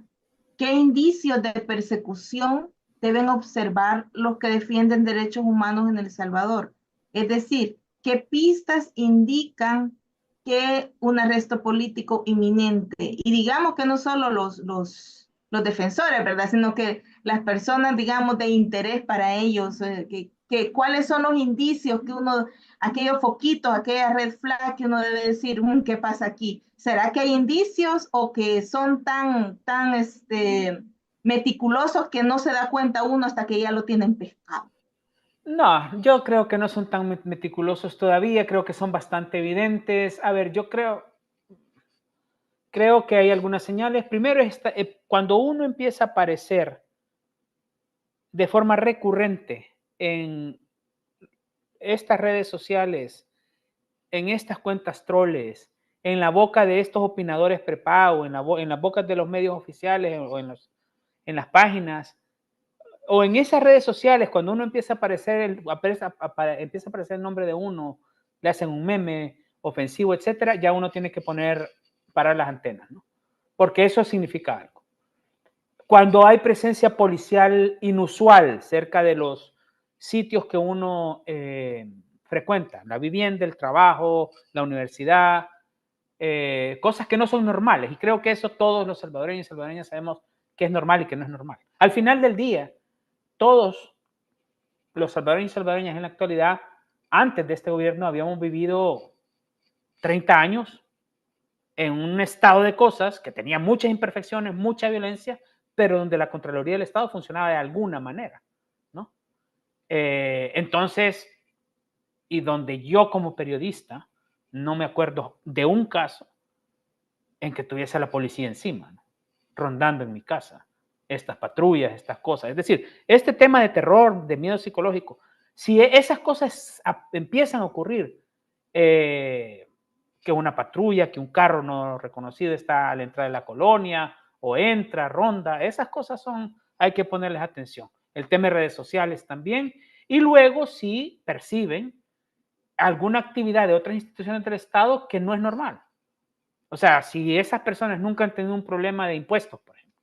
¿qué indicios de persecución deben observar los que defienden derechos humanos en El Salvador? Es decir, ¿qué pistas indican que un arresto político inminente? Y digamos que no solo los defensores, ¿verdad? Sino que las personas, digamos, de interés para ellos, que cuáles son los indicios que uno, aquellos foquitos, aquella red flag que uno debe decir, ¿qué pasa aquí? ¿Será que hay indicios o que son tan meticulosos que no se da cuenta uno hasta que ya lo tienen pescado? No, yo creo que no son tan meticulosos todavía, creo que son bastante evidentes. A ver, yo creo que hay algunas señales. Primero, cuando uno empieza a aparecer de forma recurrente en estas redes sociales, en estas cuentas troles, en la boca de estos opinadores prepago, en las bocas de los medios oficiales o en las páginas, o en esas redes sociales, cuando uno empieza a aparecer, empieza a aparecer el nombre de uno, le hacen un meme ofensivo, etcétera, ya uno tiene que parar las antenas, ¿no? Porque eso significa algo. Cuando hay presencia policial inusual cerca de los sitios que uno frecuenta, la vivienda, el trabajo, la universidad, cosas que no son normales. Y creo que eso todos los salvadoreños y salvadoreñas sabemos que es normal y que no es normal. Al final del día, todos los salvadoreños y salvadoreñas en la actualidad, antes de este gobierno, habíamos vivido 30 años en un estado de cosas que tenía muchas imperfecciones, mucha violencia, pero donde la Contraloría del Estado funcionaba de alguna manera, ¿no? Entonces, y donde yo como periodista no me acuerdo de un caso en que tuviese a la policía encima, ¿no? Rondando en mi casa, estas patrullas, estas cosas. Es decir, este tema de terror, de miedo psicológico, si esas cosas empiezan a ocurrir, que una patrulla, que un carro no reconocido está a la entrada de la colonia, o entra, ronda, esas cosas hay que ponerles atención. El tema de redes sociales también. Y luego si perciben alguna actividad de otras instituciones del Estado que no es normal. O sea, si esas personas nunca han tenido un problema de impuestos, por ejemplo,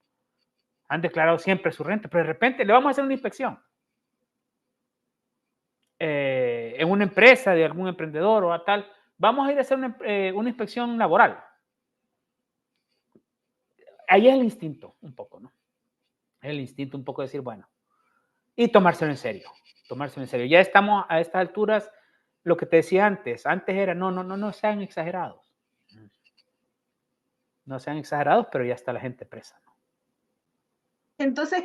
han declarado siempre su renta, pero de repente le vamos a hacer una inspección en una empresa de algún emprendedor o a tal, vamos a ir a hacer una inspección laboral. Ahí es el instinto un poco, ¿no? El instinto un poco de decir, bueno, y tomárselo en serio, tomárselo en serio. Ya estamos a estas alturas, lo que te decía antes era, no sean exagerados. No sean exagerados, pero ya está la gente presa, ¿no? Entonces,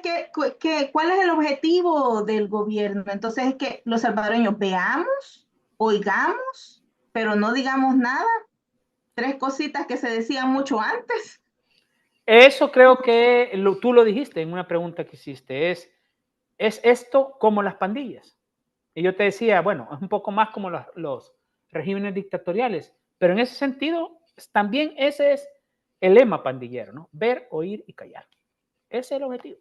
¿cuál es el objetivo del gobierno? Entonces, es que los salvadoreños veamos, oigamos, pero no digamos nada. 3 cositas que se decían mucho antes. Eso creo que tú lo dijiste en una pregunta que hiciste. ¿Es esto como las pandillas? Y yo te decía, bueno, es un poco más como los regímenes dictatoriales, pero en ese sentido, también ese es el lema pandillero, ¿no? Ver, oír y callar. Ese es el objetivo.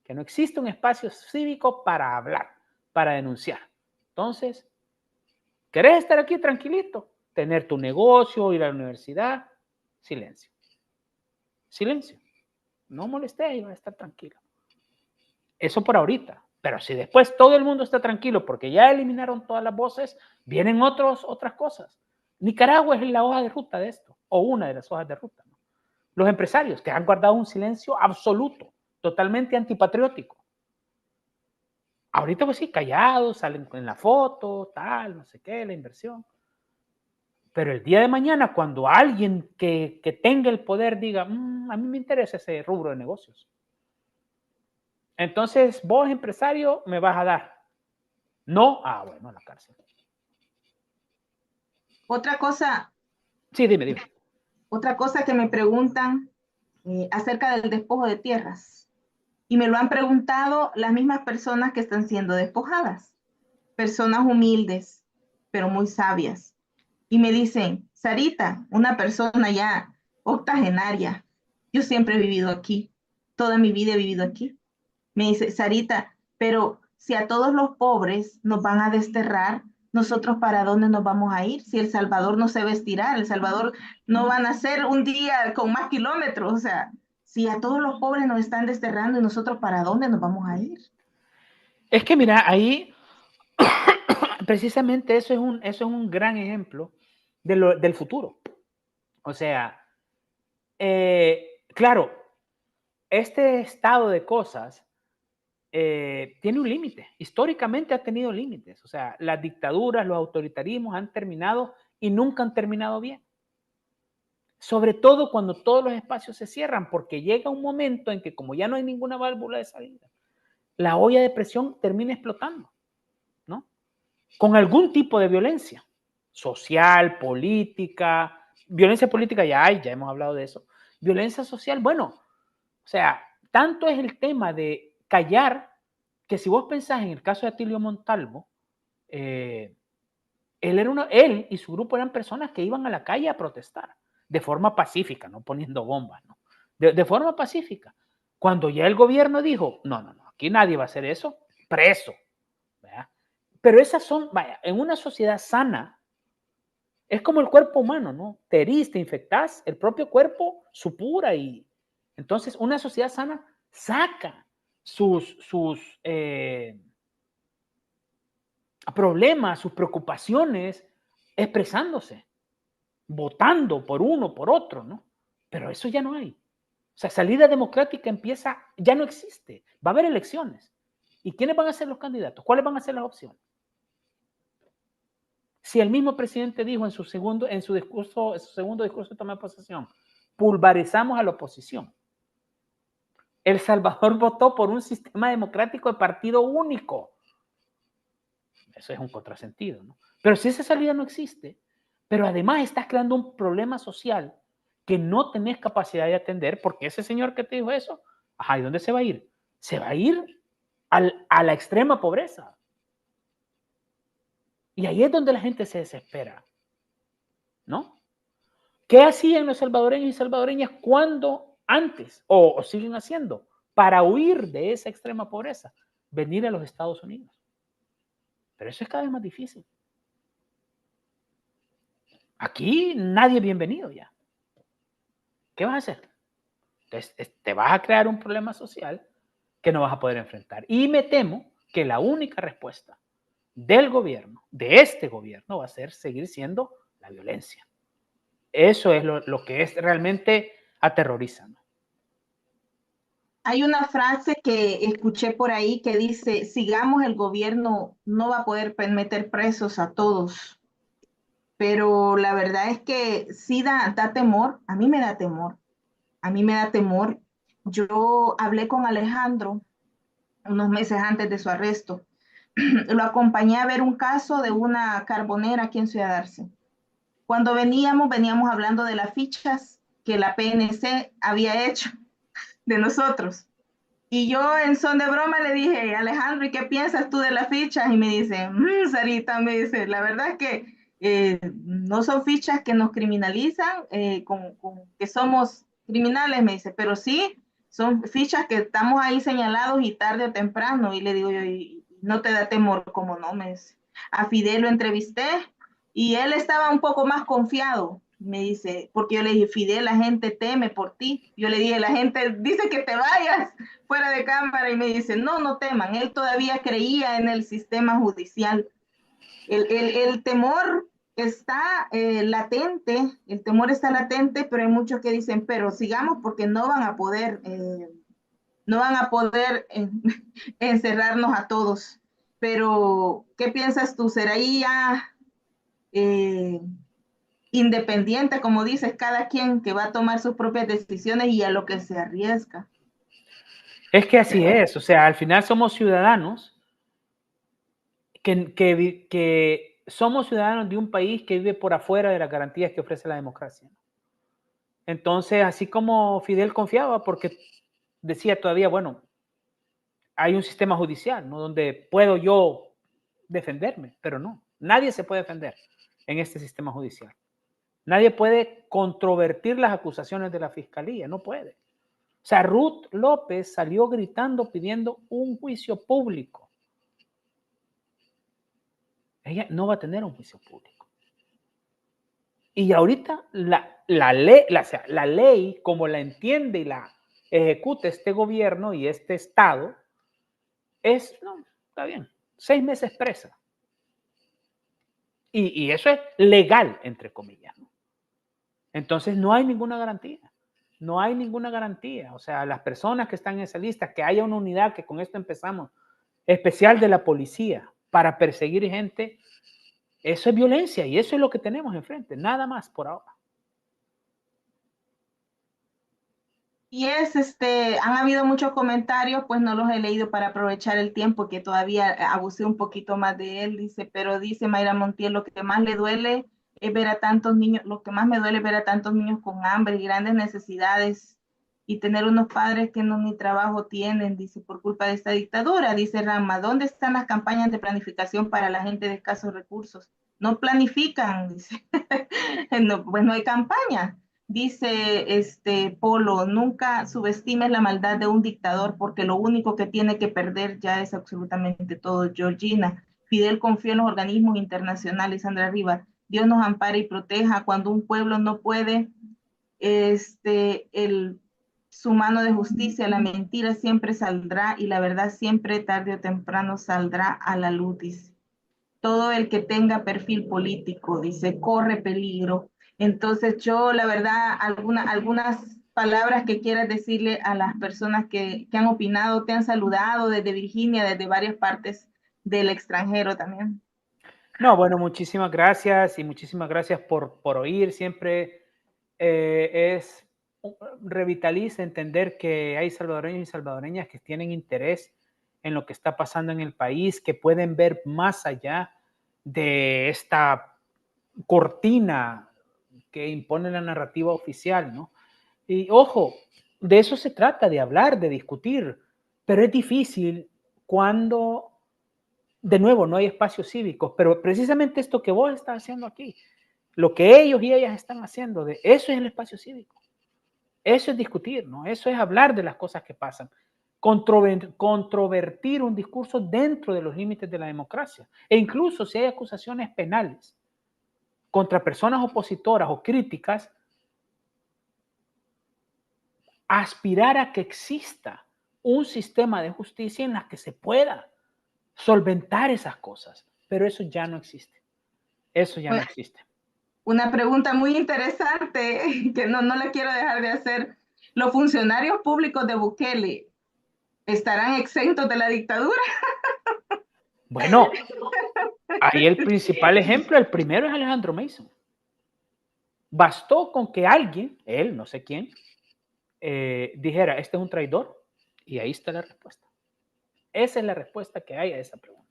Que no existe un espacio cívico para hablar, para denunciar. Entonces, ¿querés estar aquí tranquilito? Tener tu negocio, ir a la universidad, silencio. Silencio. No molestes y vas a estar tranquilo. Eso por ahorita. Pero si después todo el mundo está tranquilo porque ya eliminaron todas las voces, vienen otras cosas. Nicaragua es la hoja de ruta de esto, o una de las hojas de ruta, ¿no? Los empresarios que han guardado un silencio absoluto, totalmente antipatriótico. Ahorita pues sí, callados, salen en la foto, tal, no sé qué, la inversión. Pero el día de mañana, cuando alguien que tenga el poder diga, a mí me interesa ese rubro de negocios, entonces vos, empresario, me vas a dar. No, bueno, a la cárcel. Otra cosa. Sí, dime. Otra cosa que me preguntan acerca del despojo de tierras. Y me lo han preguntado las mismas personas que están siendo despojadas. Personas humildes, pero muy sabias. Y me dicen, Sarita, una persona ya octogenaria, yo siempre he vivido aquí, toda mi vida he vivido aquí. Me dice, Sarita, pero si a todos los pobres nos van a desterrar, ¿nosotros para dónde nos vamos a ir? Si El Salvador no se va a estirar, El Salvador no va a nacer un día con más kilómetros. O sea, si a todos los pobres nos están desterrando, ¿y nosotros para dónde nos vamos a ir? Es que mira, ahí precisamente eso es un gran ejemplo del futuro. O sea, claro, este estado de cosas tiene un límite. Históricamente ha tenido límites. O sea, las dictaduras, los autoritarismos han terminado y nunca han terminado bien. Sobre todo cuando todos los espacios se cierran, porque llega un momento en que como ya no hay ninguna válvula de salida, la olla de presión termina explotando, ¿no? Con algún tipo de violencia social, política. Violencia política ya hay, ya hemos hablado de eso. Violencia social, bueno, o sea, tanto es el tema de callar que si vos pensás en el caso de Atilio Montalvo, él y su grupo eran personas que iban a la calle a protestar de forma pacífica, no poniendo bombas, ¿no? De forma pacífica. Cuando ya el gobierno dijo, no, aquí nadie va a hacer eso, preso. ¿Verdad? Pero esas son, vaya, en una sociedad sana, es como el cuerpo humano, ¿no? Te herís, te infectás, el propio cuerpo supura y entonces una sociedad sana saca sus problemas, sus preocupaciones, expresándose, votando por uno, por otro, ¿no? Pero eso ya no hay. O sea, salida democrática empieza, ya no existe. Va a haber elecciones. ¿Y quiénes van a ser los candidatos? ¿Cuáles van a ser las opciones? Si el mismo presidente dijo en su segundo discurso de toma de posesión, pulverizamos a la oposición. El Salvador votó por un sistema democrático de partido único. Eso es un contrasentido, ¿no? Pero si esa salida no existe, pero además estás creando un problema social que no tenés capacidad de atender, porque ese señor que te dijo eso, ¿y dónde se va a ir? Se va a ir a la extrema pobreza. Y ahí es donde la gente se desespera, ¿no? ¿Qué hacían los salvadoreños y salvadoreñas cuando antes, o siguen haciendo, para huir de esa extrema pobreza? Venir a los Estados Unidos. Pero eso es cada vez más difícil. Aquí nadie es bienvenido ya. ¿Qué vas a hacer? Entonces, te vas a crear un problema social que no vas a poder enfrentar. Y me temo que la única respuesta del gobierno, de este gobierno, va a ser seguir siendo la violencia. Eso es lo que es realmente aterroriza, ¿no? Hay una frase que escuché por ahí que dice, sigamos el gobierno, no va a poder meter presos a todos. Pero la verdad es que sí da temor, a mí me da temor, a mí me da temor. Yo hablé con Alejandro unos meses antes de su arresto. Lo acompañé a ver un caso de una carbonera aquí en Ciudad Arce. Cuando veníamos hablando de las fichas que la PNC había hecho de nosotros. Y yo en son de broma le dije, Alejandro, ¿y qué piensas tú de las fichas? Y me dice, Sarita, me dice, la verdad es que no son fichas que nos criminalizan, que somos criminales, me dice, pero sí son fichas que estamos ahí señalados y tarde o temprano. Y le digo yo, ¿y no te da temor? ¿Cómo no? Me dice. A Fidel lo entrevisté y él estaba un poco más confiado. Me dice, porque yo le dije, Fidel, la gente teme por ti. Yo le dije, la gente dice que te vayas fuera de cámara y me dice, no teman. Él todavía creía en el sistema judicial. El temor está latente, el temor está latente, pero hay muchos que dicen, pero sigamos porque no van a poder encerrarnos a todos. Pero, ¿qué piensas tú? ¿Será ahí ya independiente, como dices, cada quien que va a tomar sus propias decisiones y a lo que se arriesga? Es que así es, o sea, al final somos ciudadanos que somos ciudadanos de un país que vive por afuera de las garantías que ofrece la democracia. Entonces, así como Fidel confiaba, porque decía todavía, bueno, hay un sistema judicial, ¿no? Donde puedo yo defenderme, pero no, nadie se puede defender en este sistema judicial. Nadie puede controvertir las acusaciones de la fiscalía, no puede. O sea, Ruth López salió gritando pidiendo un juicio público. Ella no va a tener un juicio público. Y ahorita la ley, como la entiende y la ejecuta este gobierno y este Estado, no, está bien, 6 meses presa. Y eso es legal, entre comillas, ¿no? Entonces no hay ninguna garantía. No hay ninguna garantía. O sea, las personas que están en esa lista, que haya una unidad, que con esto empezamos, especial de la policía para perseguir gente, eso es violencia y eso es lo que tenemos enfrente. Nada más por ahora. Y han habido muchos comentarios, pues no los he leído para aprovechar el tiempo, que todavía abusé un poquito más de él, dice, pero dice Mayra Montiel, lo que más le duele es ver a tantos niños, lo que más me duele es ver a tantos niños con hambre y grandes necesidades y tener unos padres que no ni trabajo tienen, dice, por culpa de esta dictadura, dice Rama, ¿dónde están las campañas de planificación para la gente de escasos recursos? No planifican, dice, no, pues no hay campaña. Dice Polo, nunca subestimes la maldad de un dictador porque lo único que tiene que perder ya es absolutamente todo. Georgina, Fidel confió en los organismos internacionales. Sandra Rivas, Dios nos ampare y proteja cuando un pueblo no puede, su mano de justicia, la mentira siempre saldrá y la verdad siempre tarde o temprano saldrá a la luz, dice. Todo el que tenga perfil político, dice, corre peligro. Entonces yo, la verdad, algunas palabras que quieras decirle a las personas que han opinado, te han saludado desde Virginia, desde varias partes del extranjero también. No, bueno, muchísimas gracias y muchísimas gracias por oír. Siempre revitaliza entender que hay salvadoreños y salvadoreñas que tienen interés en lo que está pasando en el país, que pueden ver más allá de esta cortina que impone la narrativa oficial, ¿no? Y ojo, de eso se trata, de hablar, de discutir, pero es difícil cuando, de nuevo, no hay espacios cívicos, pero precisamente esto que vos estás haciendo aquí, lo que ellos y ellas están haciendo, eso es el espacio cívico. Eso es discutir, ¿no? Eso es hablar de las cosas que pasan. Controvertir un discurso dentro de los límites de la democracia. E incluso si hay acusaciones penales contra personas opositoras o críticas, aspirar a que exista un sistema de justicia en la que se pueda solventar esas cosas. Pero eso ya no existe. Eso ya no existe. Una pregunta muy interesante que no la quiero dejar de hacer. ¿Los funcionarios públicos de Bukele estarán exentos de la dictadura? Bueno, ahí el principal ejemplo, el primero es Alejandro Mason. Bastó con que alguien, él, no sé quién, dijera, este es un traidor, y ahí está la respuesta. Esa es la respuesta que hay a esa pregunta.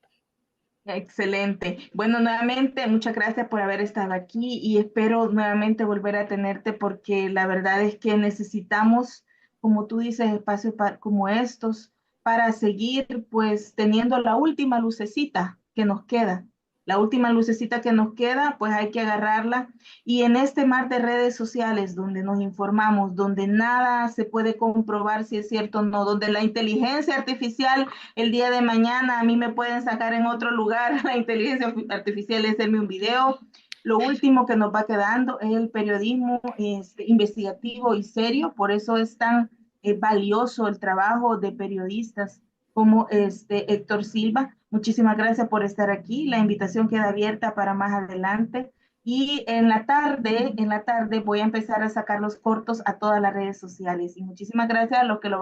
Excelente. Bueno, nuevamente, muchas gracias por haber estado aquí y espero nuevamente volver a tenerte porque la verdad es que necesitamos, como tú dices, espacios como estos para seguir pues teniendo la última lucecita que nos queda. La última lucecita que nos queda, pues hay que agarrarla. Y en este mar de redes sociales donde nos informamos, donde nada se puede comprobar si es cierto o no, donde la inteligencia artificial el día de mañana a mí me pueden sacar en otro lugar, la inteligencia artificial es hacerme un video. Lo último que nos va quedando es el periodismo investigativo y serio, por eso es tan valioso el trabajo de periodistas como Héctor Silva. Muchísimas gracias por estar aquí. La invitación queda abierta para más adelante. Y en la tarde voy a empezar a sacar los cortos a todas las redes sociales. Y muchísimas gracias a los que lo